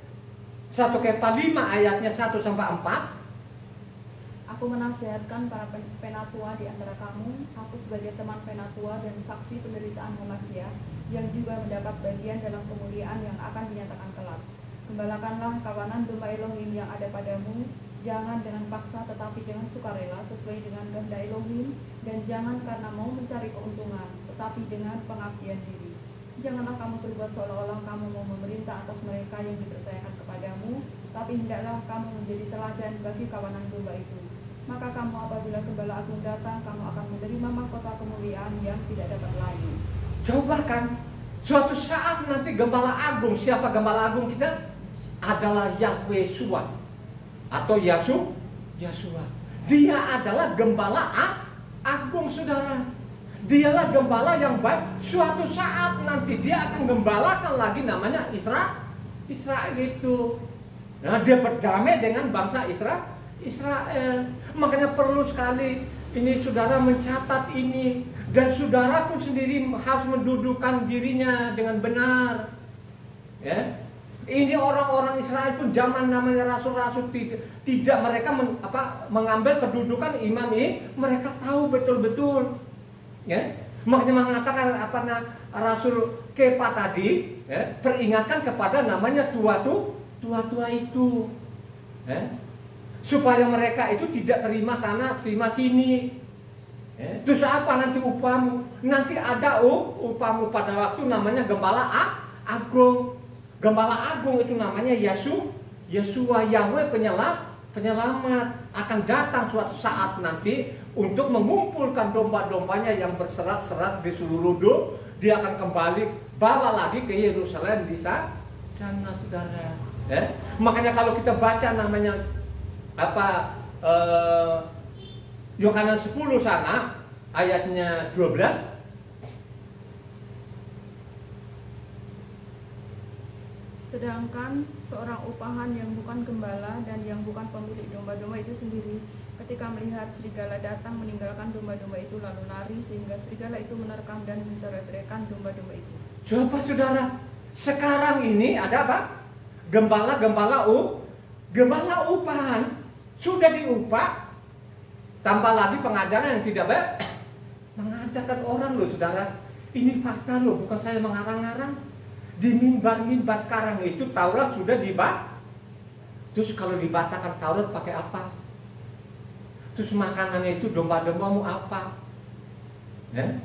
1 Kefa 5 ayatnya 1-4. Aku menasihatkan para penatua di antara kamu, aku sebagai teman penatua dan saksi penderitaan Homasia, yang juga mendapat bagian dalam kemuliaan yang akan dinyatakan kelak. Gembalakanlah kawanan domba Elohim yang ada padamu, Jangan dengan paksa tetapi dengan sukarela sesuai dengan kehendak Elohim, dan jangan karena mau mencari keuntungan tetapi dengan pengabdian diri. Janganlah kamu berbuat seolah-olah kamu mau memerintah atas mereka yang dipercayakan kepadamu, tapi hendaklah kamu menjadi teladan bagi kawanan domba itu. Maka kamu apabila Gembala Agung datang, kamu akan menerima mahkota kemuliaan yang tidak dapat layu. Coba kan, suatu saat nanti Gembala Agung, siapa Gembala Agung kita? Adalah Yahweh Shua atau Yashua. Dia adalah Gembala Agung, saudara. Dialah gembala yang baik. Suatu saat nanti dia akan gembalakan lagi namanya Israel itu. Nah, dia berdamai dengan bangsa Israel. Makanya perlu sekali ini saudara mencatat ini, dan saudara pun sendiri harus mendudukkan dirinya dengan benar. Ya. Ini orang-orang Israel pun zaman namanya rasul-rasul tidak mereka mengambil kedudukan imam ini, mereka tahu betul-betul. Ya, makanya mengatakan Rasul Kepa tadi, ya, peringatkan kepada namanya tua-tua itu, ya, supaya mereka itu tidak terima sana terima sini. Ya, terus apa nanti upamu? Nanti ada upamu pada waktu namanya Gembala Agung. Gembala Agung itu namanya Yeshua, Yahweh penyelamat akan datang suatu saat nanti untuk mengumpulkan domba-dombanya yang berserat-serat di seluruh dunia. Dia akan kembali bawa lagi ke Yerusalem di sana, saudara. Ya? Makanya kalau kita baca namanya Yohanes 10 sana ayatnya 12. Sedangkan seorang upahan yang bukan gembala dan yang bukan pemilik domba-domba itu sendiri, ketika melihat serigala datang meninggalkan domba-domba itu lalu lari, sehingga serigala itu menerkam dan mencerai-beraikan domba-domba itu. Coba saudara, sekarang ini ada apa? Gembala upahan sudah diupah, tambah lagi pengajaran yang tidak baik, mengajarkan orang loh saudara. Ini fakta loh, bukan saya mengarang-arang. Di mimbar-mimbar sekarang itu Taurat sudah dibaca. Terus kalau dibacakan Taurat pakai apa? Terus makanannya itu domba-dombamu apa? Ya?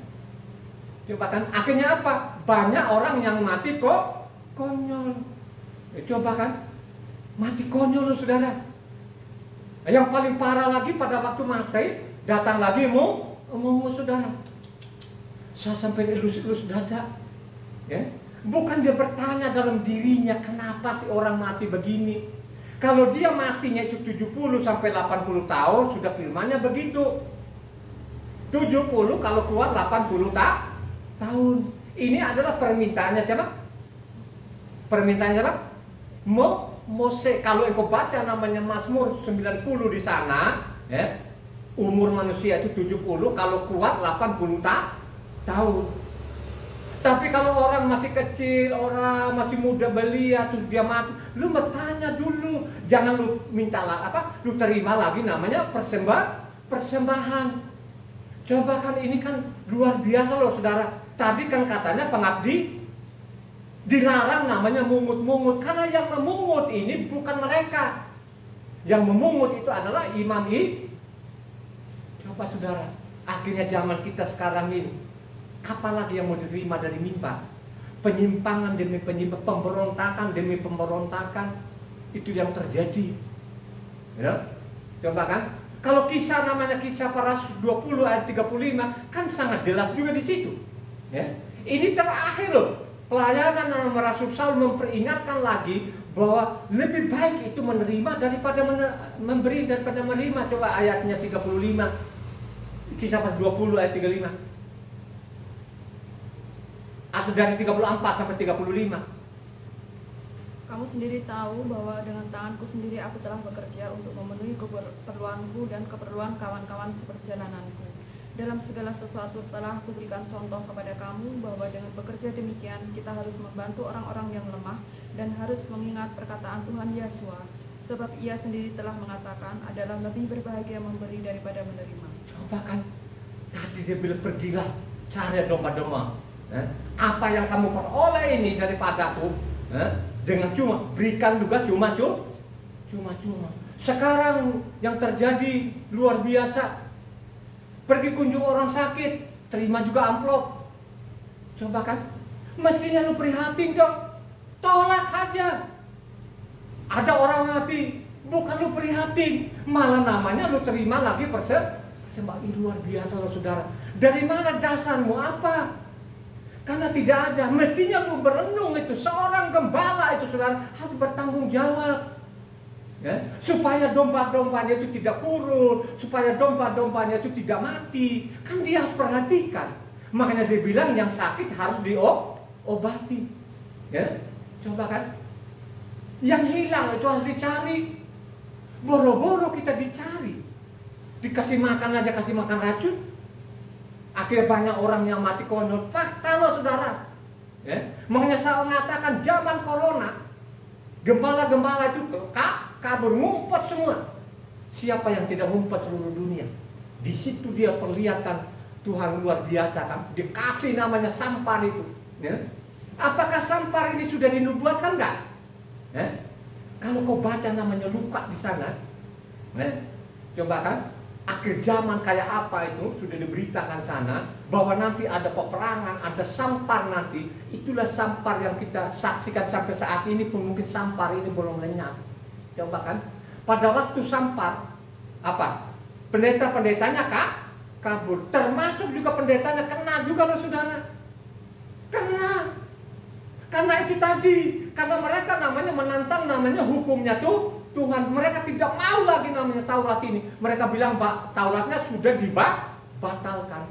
Coba kan, akhirnya apa? Banyak orang yang mati kok konyol. Coba kan, mati konyol loh saudara. Yang paling parah lagi pada waktu mati, datang lagi mau saudara. Saya sampai elus-elus dada. Ya? Bukan dia bertanya dalam dirinya, kenapa sih orang mati begini? Kalau dia matinya itu 70 sampai 80 tahun, sudah firmannya begitu. 70 kalau kuat 80 tahun. Ini adalah permintaannya siapa? Permintaannya siapa? Mose. Kalau engkau baca namanya Mazmur 90 di sana, ya, umur manusia itu 70, kalau kuat 80 tahun. Tapi kalau orang masih kecil, orang masih muda belia, terus dia mati, lu bertanya dulu, jangan lu mintalah lu terima lagi namanya persembahan. Coba kan ini kan luar biasa loh saudara. Tadi kan katanya pengabdi dilarang namanya mungut-mungut, karena yang memungut ini bukan mereka. Yang memungut itu adalah imam ini. Coba saudara, akhirnya zaman kita sekarang ini, apalagi yang mau diterima dari mimbar? Penyimpangan demi penyimpangan, pemberontakan demi pemberontakan, itu yang terjadi. Ya? Coba kan, kalau kisah namanya kisah para 20 ayat 35 kan sangat jelas juga di situ. Ya? Ini terakhir loh, pelayanan nama Rasul Saul memperingatkan lagi bahwa lebih baik itu menerima daripada memberi daripada menerima. Coba ayatnya 35, kisah para 20 ayat 35. Atau dari 34 sampai 35. Kamu sendiri tahu bahwa dengan tanganku sendiri aku telah bekerja untuk memenuhi keperluanku dan keperluan kawan-kawan seperjalananku. Dalam segala sesuatu telah aku berikan contoh kepada kamu bahwa dengan bekerja demikian kita harus membantu orang-orang yang lemah dan harus mengingat perkataan Tuhan Yesus, sebab ia sendiri telah mengatakan adalah lebih berbahagia memberi daripada menerima. Coba kan, tadi dia bilang pergilah cari domba-domba. Apa yang kamu peroleh ini daripadaku, dengan cuma berikan juga cuma. Sekarang yang terjadi luar biasa. Pergi kunjung orang sakit, terima juga amplop. Coba kan, mestinya lu prihatin dong. Tolak aja. Ada orang mati, bukan lu prihatin, malah namanya lu terima lagi persembahan. Luar biasa loh saudara. Dari mana dasarmu apa? Karena tidak ada. Mestinya lu berenung itu. Seorang gembala itu saudara harus bertanggung jawab, ya? Supaya domba-dombanya itu tidak kurul, supaya domba-dombanya itu tidak mati. Kan dia harus perhatikan. Makanya dia bilang yang sakit harus diobati, ya? Coba kan, yang hilang itu harus dicari. Boro-boro kita dicari, dikasih makan aja kasih makan racun. Akhirnya banyak orang yang mati konyol. Fakta loh saudara, ya? Makanya saya mengatakan zaman corona, gembala-gembala itu kabur, ngumpet semua. Siapa yang tidak ngumpet seluruh dunia? Di situ dia perlihatkan Tuhan luar biasa kan. Dikasih namanya Sampar itu, ya? Apakah Sampar ini sudah dinubuatkan enggak? Ya? Kalau kau baca namanya Luka di sana, ya? Coba kan, akhir zaman kayak apa itu sudah diberitakan sana, bahwa nanti ada peperangan, ada Sampar nanti. Itulah Sampar yang kita saksikan sampai saat ini pun mungkin Sampar ini belum lenyap. Coba kan, pada waktu Sampar apa? Pendeta-pendetanya kabur, termasuk juga pendetanya kena juga loh saudara. Kena. Karena itu tadi, karena mereka namanya menantang namanya hukumnya tuh Tuhan. Mereka tidak mau lagi namanya Taurat ini. Mereka bilang Tauratnya sudah dibatalkan.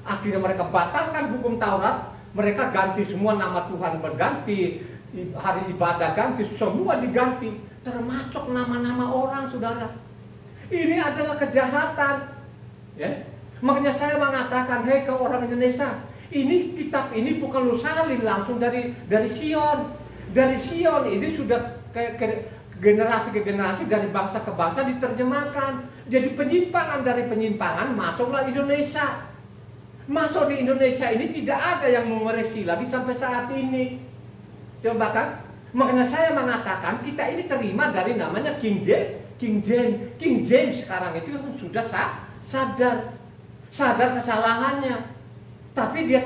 Akhirnya mereka batalkan hukum Taurat. Mereka ganti semua, nama Tuhan berganti, hari ibadah ganti, semua diganti. Termasuk nama-nama orang saudara. Ini adalah kejahatan, ya? Makanya saya mengatakan, hei ke orang Indonesia, ini kitab ini bukan lu salin langsung dari Sion. Dari Sion ini sudah ke generasi ke generasi, dari bangsa ke bangsa diterjemahkan. Jadi penyimpangan dari penyimpangan masuklah Indonesia. Masuk di Indonesia ini tidak ada yang mengoreksi lagi sampai saat ini. Coba kan? Makanya saya mengatakan kita ini terima dari namanya King James sekarang itu sudah sadar kesalahannya. Tapi dia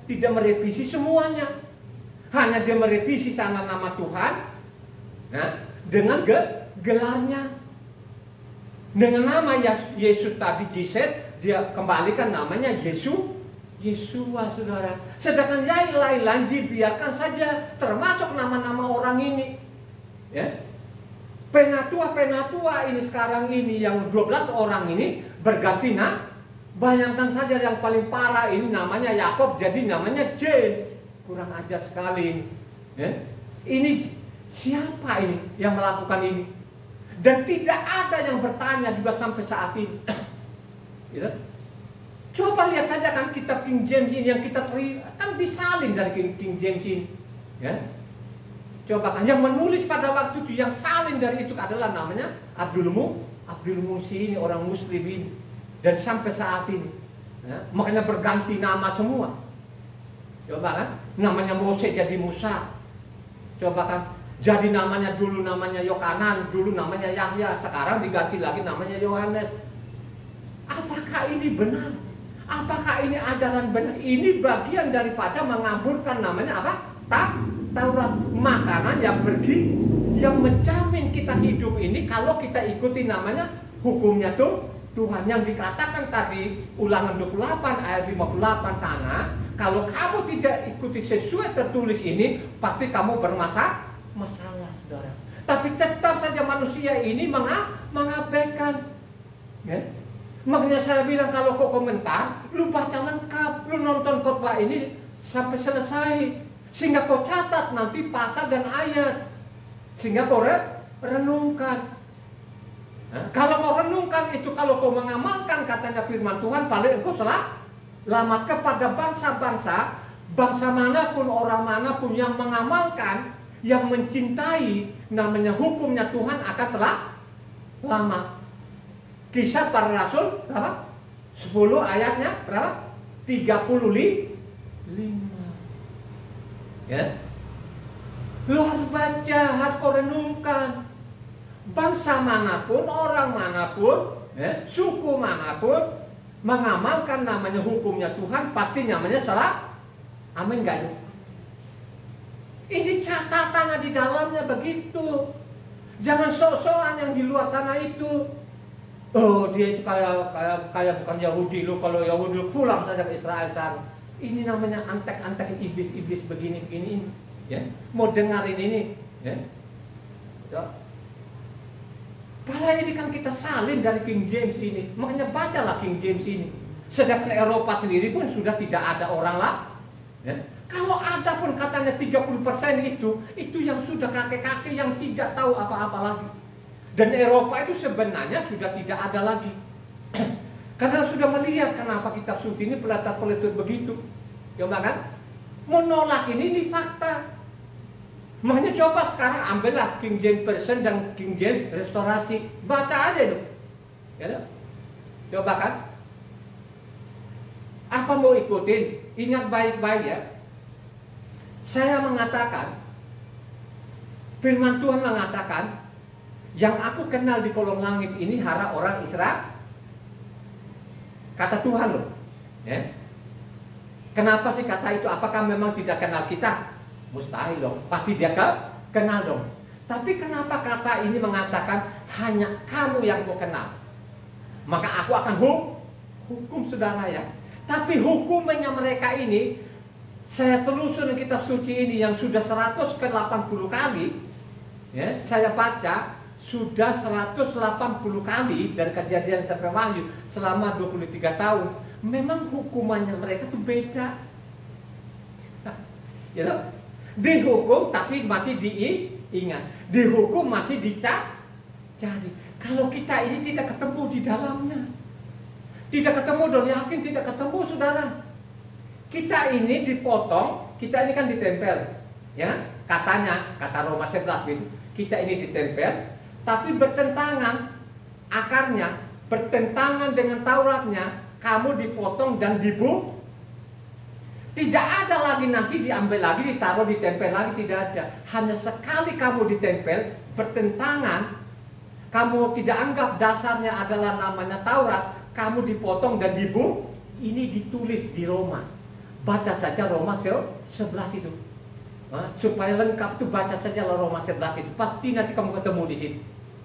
tidak merevisi semuanya. Hanya dia merevisi sana nama Tuhan, nah, dengan gelarnya. Dengan nama Yesus tadi Jiset, dia kembalikan namanya Yesua saudara. Sedangkan yang lain-lain dibiarkan saja, termasuk nama-nama orang ini, ya. Penatua ini sekarang ini yang 12 orang ini berganti nama. Bayangkan saja yang paling parah ini namanya Yakob jadi namanya James. Kurang ajar sekali ini, ya? Ini siapa ini yang melakukan ini? Dan tidak ada yang bertanya juga sampai saat ini. Gitu? Coba lihat saja kan kitab King James ini yang kita terima kan disalin dari King James ini, ya? Coba kan yang menulis pada waktu itu yang salin dari itu adalah namanya Abdul Musi ini, orang Muslim ini. Dan sampai saat ini, ya, makanya berganti nama semua. Coba kan, namanya Mose jadi Musa. Coba kan, jadi namanya dulu namanya Yohanan, dulu namanya Yahya, sekarang diganti lagi namanya Yohanes. Apakah ini benar? Apakah ini ajaran benar? Ini bagian daripada mengaburkan namanya apa? Taurat. Makanan yang pergi, yang menjamin kita hidup ini kalau kita ikuti namanya hukumnya tuh Tuhan yang dikatakan tadi Ulangan 28 ayat 58 sana, kalau kamu tidak ikuti sesuai tertulis ini, pasti kamu bermasalah, saudara. Tapi tetap saja manusia ini mengabaikan, ya? Makanya saya bilang kalau kau komentar, lu baca lengkap, lu nonton khotbah ini sampai selesai, sehingga kau catat nanti pasal dan ayat, sehingga kau renungkan. Nah, kalau kau renungkan itu, kalau kau mengamalkan katanya firman Tuhan, paling engkau selamat. Kepada bangsa-bangsa, bangsa manapun, orang manapun yang mengamalkan, yang mencintai namanya hukumnya Tuhan akan selamat. Kisah para Rasul berapa? 10 ayatnya berapa? 35. Ya. Lu harus baca, harus kau renungkan. bangsa manapun, orang manapun, suku manapun mengamalkan namanya hukumnya Tuhan, pasti namanya salah. Amin nggak itu? Ini catatannya di dalamnya begitu. Jangan sok-sokan yang di luar sana itu. Oh, dia itu kayak bukan Yahudi lu. Kalau Yahudi lu pulang saja ke Israel sana. Ini namanya antek-antek iblis-iblis begini-begini. Ya, mau dengarin ini, ya. Kalau ini kan kita salin dari King James ini, makanya bacalah King James ini. Sedangkan Eropa sendiri pun sudah tidak ada orang lah. Ya. Kalau ada pun katanya 30% itu yang sudah kakek-kakek yang tidak tahu apa-apa lagi. Dan Eropa itu sebenarnya sudah tidak ada lagi. Karena sudah melihat kenapa kitab suci ini peletot-peletot begitu. Coba kan? Menolak ini fakta. Makanya coba sekarang ambillah King James Version dan King James Restorasi. Baca aja itu. Ya, coba kan? Apa mau ikutin? Ingat baik-baik ya. Saya mengatakan, firman Tuhan mengatakan, yang aku kenal di kolong langit ini hara orang Israel. Kata Tuhan loh. Ya. Kenapa sih kata itu? Apakah memang tidak kenal kita? Mustahil dong. Pasti dia kenal dong. Tapi kenapa kata ini mengatakan hanya kamu yang ku kenal? Maka aku akan hukum saudara ya. Tapi hukumannya mereka ini, saya telusuri kitab suci ini yang sudah 180 kali, ya, saya baca sudah 180 kali dari Kejadian sampai Wahyu selama 23 tahun. Memang hukumannya mereka tuh beda. Ya, dihukum tapi masih diingat, dihukum masih dicari. Kalau kita ini tidak ketemu di dalamnya, tidak ketemu dong, yakin tidak ketemu saudara. Kita ini dipotong, kita ini kan ditempel, ya katanya, kata Roma 11 gitu, kita ini ditempel, tapi bertentangan akarnya, bertentangan dengan Tauratnya, kamu dipotong dan dibunuh. Tidak ada lagi nanti diambil lagi, ditaruh, ditempel lagi, tidak ada. Hanya sekali kamu ditempel, bertentangan, kamu tidak anggap dasarnya adalah namanya Taurat, kamu dipotong dan dibunuh. Ini ditulis di Roma. Baca saja Roma 11 itu. Supaya lengkap itu baca saja Roma 11 itu. Pasti nanti kamu ketemu di situ.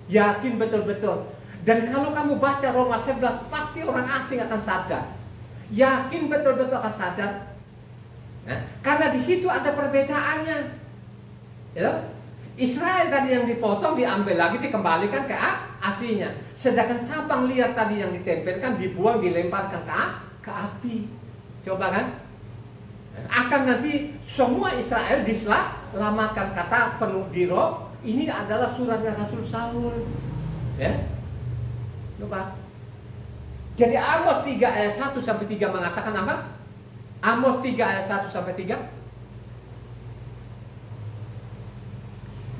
Yakin betul-betul. Dan kalau kamu baca Roma 11, pasti orang asing akan sadar. Yakin betul-betul akan sadar. Karena di situ ada perbedaannya. Ya? Israel tadi yang dipotong diambil lagi dikembalikan ke aslinya. Sedangkan cabang liar tadi yang ditempelkan dibuang dilemparkan ke api. Coba kan? Akan nanti semua Israel diselamatkan. Kata penuh di Roh, ini adalah suratnya Rasul Saul. Ya. Coba. Jadi Amos 3 ayat 1 sampai 3 mengatakan apa? Amos 3 ayat 1 sampai 3.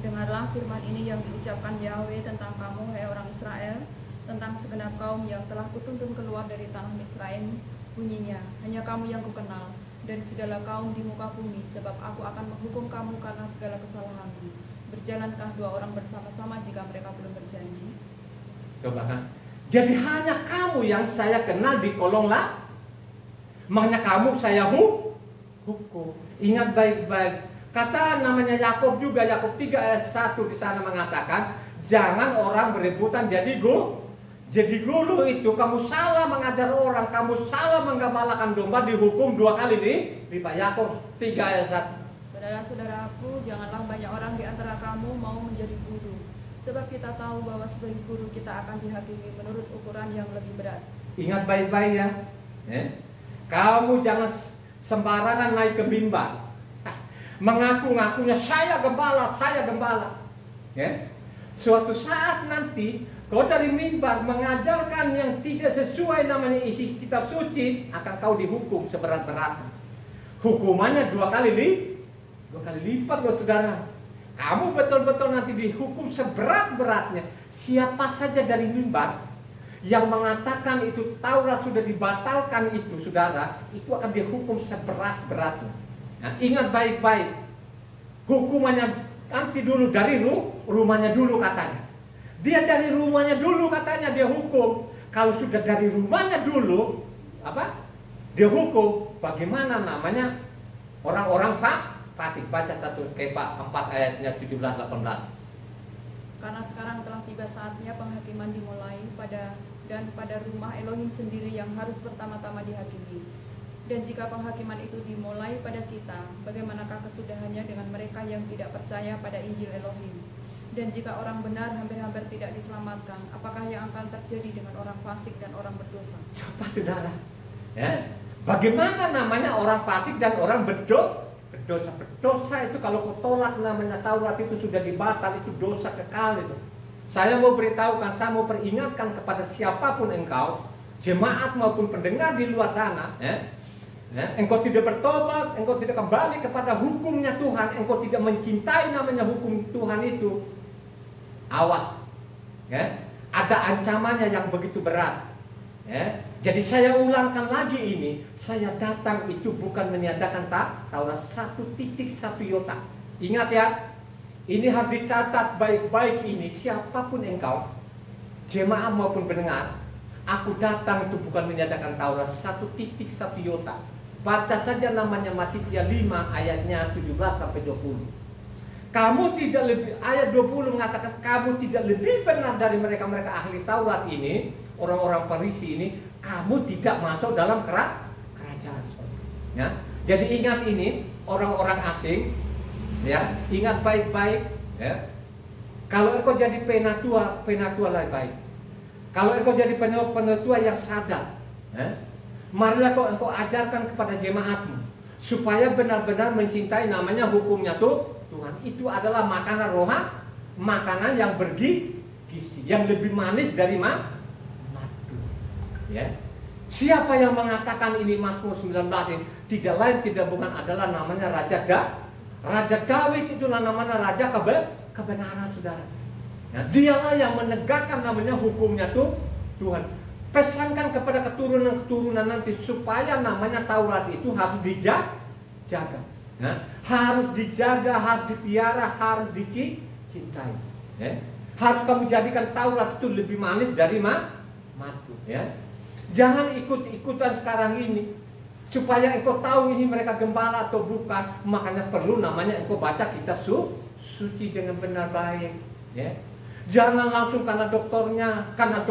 Dengarlah firman ini yang diucapkan Yahweh tentang kamu, hai orang Israel, tentang segenap kaum yang telah kutuntun keluar dari tanah Misraim. Bunyinya, hanya kamu yang kukenal dari segala kaum di muka bumi, sebab aku akan menghukum kamu karena segala kesalahanmu. Berjalankah dua orang bersama-sama jika mereka belum berjanji? Coba kan? Jadi hanya kamu yang saya kenal di kolong lah. Makanya kamu saya hukum. Ingat baik-baik. Kata namanya Yakub juga, Yakub 3 ayat 1 di sana mengatakan, jangan orang berebutan jadi guru. Jadi guru itu kamu salah mengajar orang, kamu salah menggembalakan domba, dihukum 2 kali di Pak Yakub 3 ayat 1. Saudara-saudaraku, janganlah banyak orang di antara kamu mau menjadi guru, sebab kita tahu bahwa sebagai guru kita akan dihakimi menurut ukuran yang lebih berat. Ingat baik-baik ya. Kamu jangan sembarangan naik ke mimbar, mengaku-ngakunya saya gembala. Ya. Suatu saat nanti kau dari mimbar mengajarkan yang tidak sesuai namanya isi kitab suci, akan kau dihukum seberat-beratnya. Hukumannya 2 kali lipat loh saudara. Kamu betul-betul nanti dihukum seberat-beratnya. Siapa saja dari mimbar yang mengatakan itu Taurat sudah dibatalkan itu saudara, itu akan dihukum seberat-beratnya. Nah, ingat baik-baik. Hukumannya nanti dulu dari rumahnya dulu katanya. Dia dari rumahnya dulu katanya dia hukum. Kalau sudah dari rumahnya dulu, apa? Dia hukum. Bagaimana namanya orang-orang fasik? Baca 1 Kefa 4 ayatnya 17-18. Karena sekarang telah tiba saatnya penghakiman dimulai pada rumah Elohim sendiri yang harus pertama-tama dihakimi. Dan jika penghakiman itu dimulai pada kita, bagaimanakah kesudahannya dengan mereka yang tidak percaya pada Injil Elohim? Dan jika orang benar hampir-hampir tidak diselamatkan, apakah yang akan terjadi dengan orang fasik dan orang berdosa? Coba saudara, ya, bagaimana namanya orang fasik dan orang berdosa? Berdosa itu kalau kau tolak namanya Taurat itu sudah dibatal, itu dosa kekal itu. Saya mau beritahukan, saya mau peringatkan kepada siapapun engkau, jemaat maupun pendengar di luar sana, engkau tidak bertobat, engkau tidak kembali kepada hukumnya Tuhan, engkau tidak mencintai namanya hukum Tuhan itu, awas, ada ancamannya yang begitu berat. Jadi saya ulangkan lagi ini, saya datang itu bukan meniadakan Taurat 1 iota. Ingat ya, ini harus dicatat baik-baik ini, siapapun engkau, jemaah maupun pendengar, aku datang itu bukan meniadakan Taurat 1 iota. Baca saja namanya Matitia 5 ayatnya 17-20. Kamu tidak lebih, ayat 20 mengatakan kamu tidak lebih benar dari mereka-mereka ahli Taurat ini, orang-orang Farisi ini, kamu tidak masuk dalam kerajaan. Ya. Jadi ingat ini, orang-orang asing, ya, ingat baik-baik, ya. Kalau engkau jadi penatua lebih baik. Kalau engkau jadi penatua yang sadar, ya, marilah engkau ajarkan kepada jemaatmu supaya benar-benar mencintai namanya hukumnya Tuhan. Itu adalah makanan makanan yang bergizi, yang lebih manis dari madu. Ya. Siapa yang mengatakan ini Mazmur 19 ini tidak lain tidak bukan adalah namanya Raja Daud, itulah namanya raja kebenaran, saudara. Nah, dialah yang menegakkan namanya hukumnya Tuhan. Pesankan kepada keturunan nanti supaya namanya Taurat itu harus dijaga. Nah, harus dijaga, harus dipiara, harus dicintai. Ya. Harus kamu jadikan Taurat itu lebih manis dari madu. Ya. Jangan ikut-ikutan sekarang ini. Supaya engkau tahu ini mereka gembala atau bukan, makanya perlu namanya engkau baca kitab suci dengan benar baik. Ya. Jangan langsung karena doktornya, karena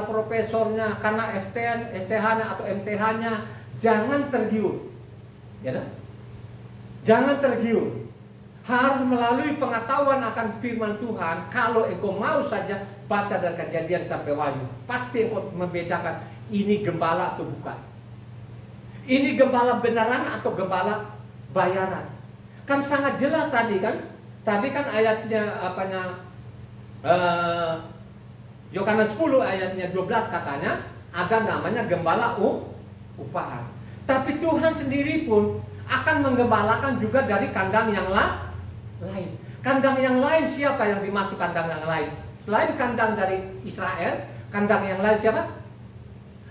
profesornya, karena STH-nya atau MTH-nya, jangan tergiur. Ya, jangan tergiur. Harus melalui pengetahuan akan firman Tuhan. Kalau engkau mau saja baca dari Kejadian sampai Wahyu, pasti engkau membedakan ini gembala atau bukan. Ini gembala benaran atau gembala bayaran. Kan sangat jelas tadi kan. Tadi kan ayatnya Yohanes 10 ayatnya 12 katanya ada namanya gembala upahan. Tapi Tuhan sendiri pun akan menggembalakan juga dari kandang yang lain. Kandang yang lain siapa yang dimasuk kandang yang lain? Selain kandang dari Israel, kandang yang lain siapa?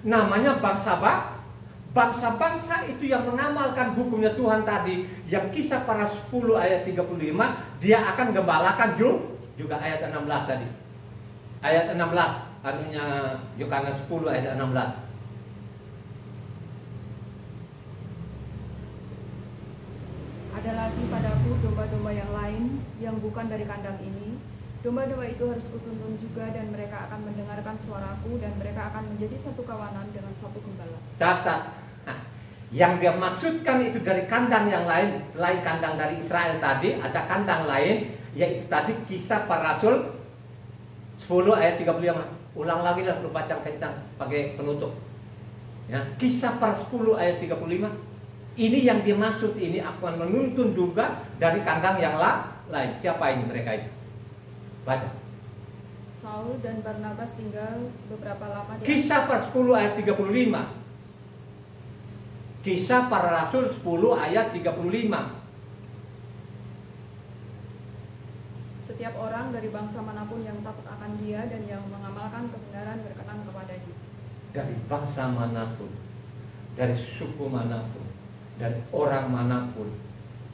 Namanya bangsa-bangsa itu yang mengamalkan hukumnya Tuhan tadi. Yang Kisah Para 10 ayat 35, dia akan gembalakan juga ayat 16 tadi. Ayat 16 anunya Yohanes 10 ayat 16. Ada lagi padaku domba-domba yang lain yang bukan dari kandang ini. Domba-domba itu harus kutuntun juga, dan mereka akan mendengarkan suaraku, dan mereka akan menjadi satu kawanan dengan satu gembala. Catat, yang dia maksudkan itu dari kandang yang lain, selain kandang dari Israel tadi, ada kandang lain, yaitu tadi Kisah Para Rasul 10 ayat 35. Ulang lagi lah, baca kencang sebagai penutup. Ya, Kisah Para 10 ayat 35. Ini yang dimaksud ini akan menuntun juga dari kandang yang lain. Siapa ini mereka itu? Baca. Saul dan Barnabas tinggal beberapa lama di Kisah Para 10 ayat 35. Kisah Para Rasul 10 ayat 35. Setiap orang dari bangsa manapun yang takut akan dia dan yang mengamalkan kebenaran berkenan kepadanya. Dari bangsa manapun, dari suku manapun, dari orang manapun,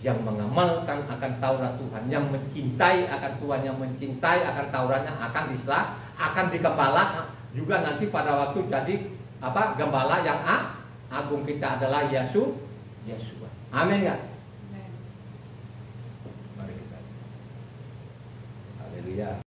yang mengamalkan akan Taurat Tuhan, yang mencintai akan Tuhan, yang mencintai akan Tauratnya akan akan digembala juga nanti pada waktu jadi gembala yang agung kita adalah Yesua. Amin ya. Mari kita. Haleluya.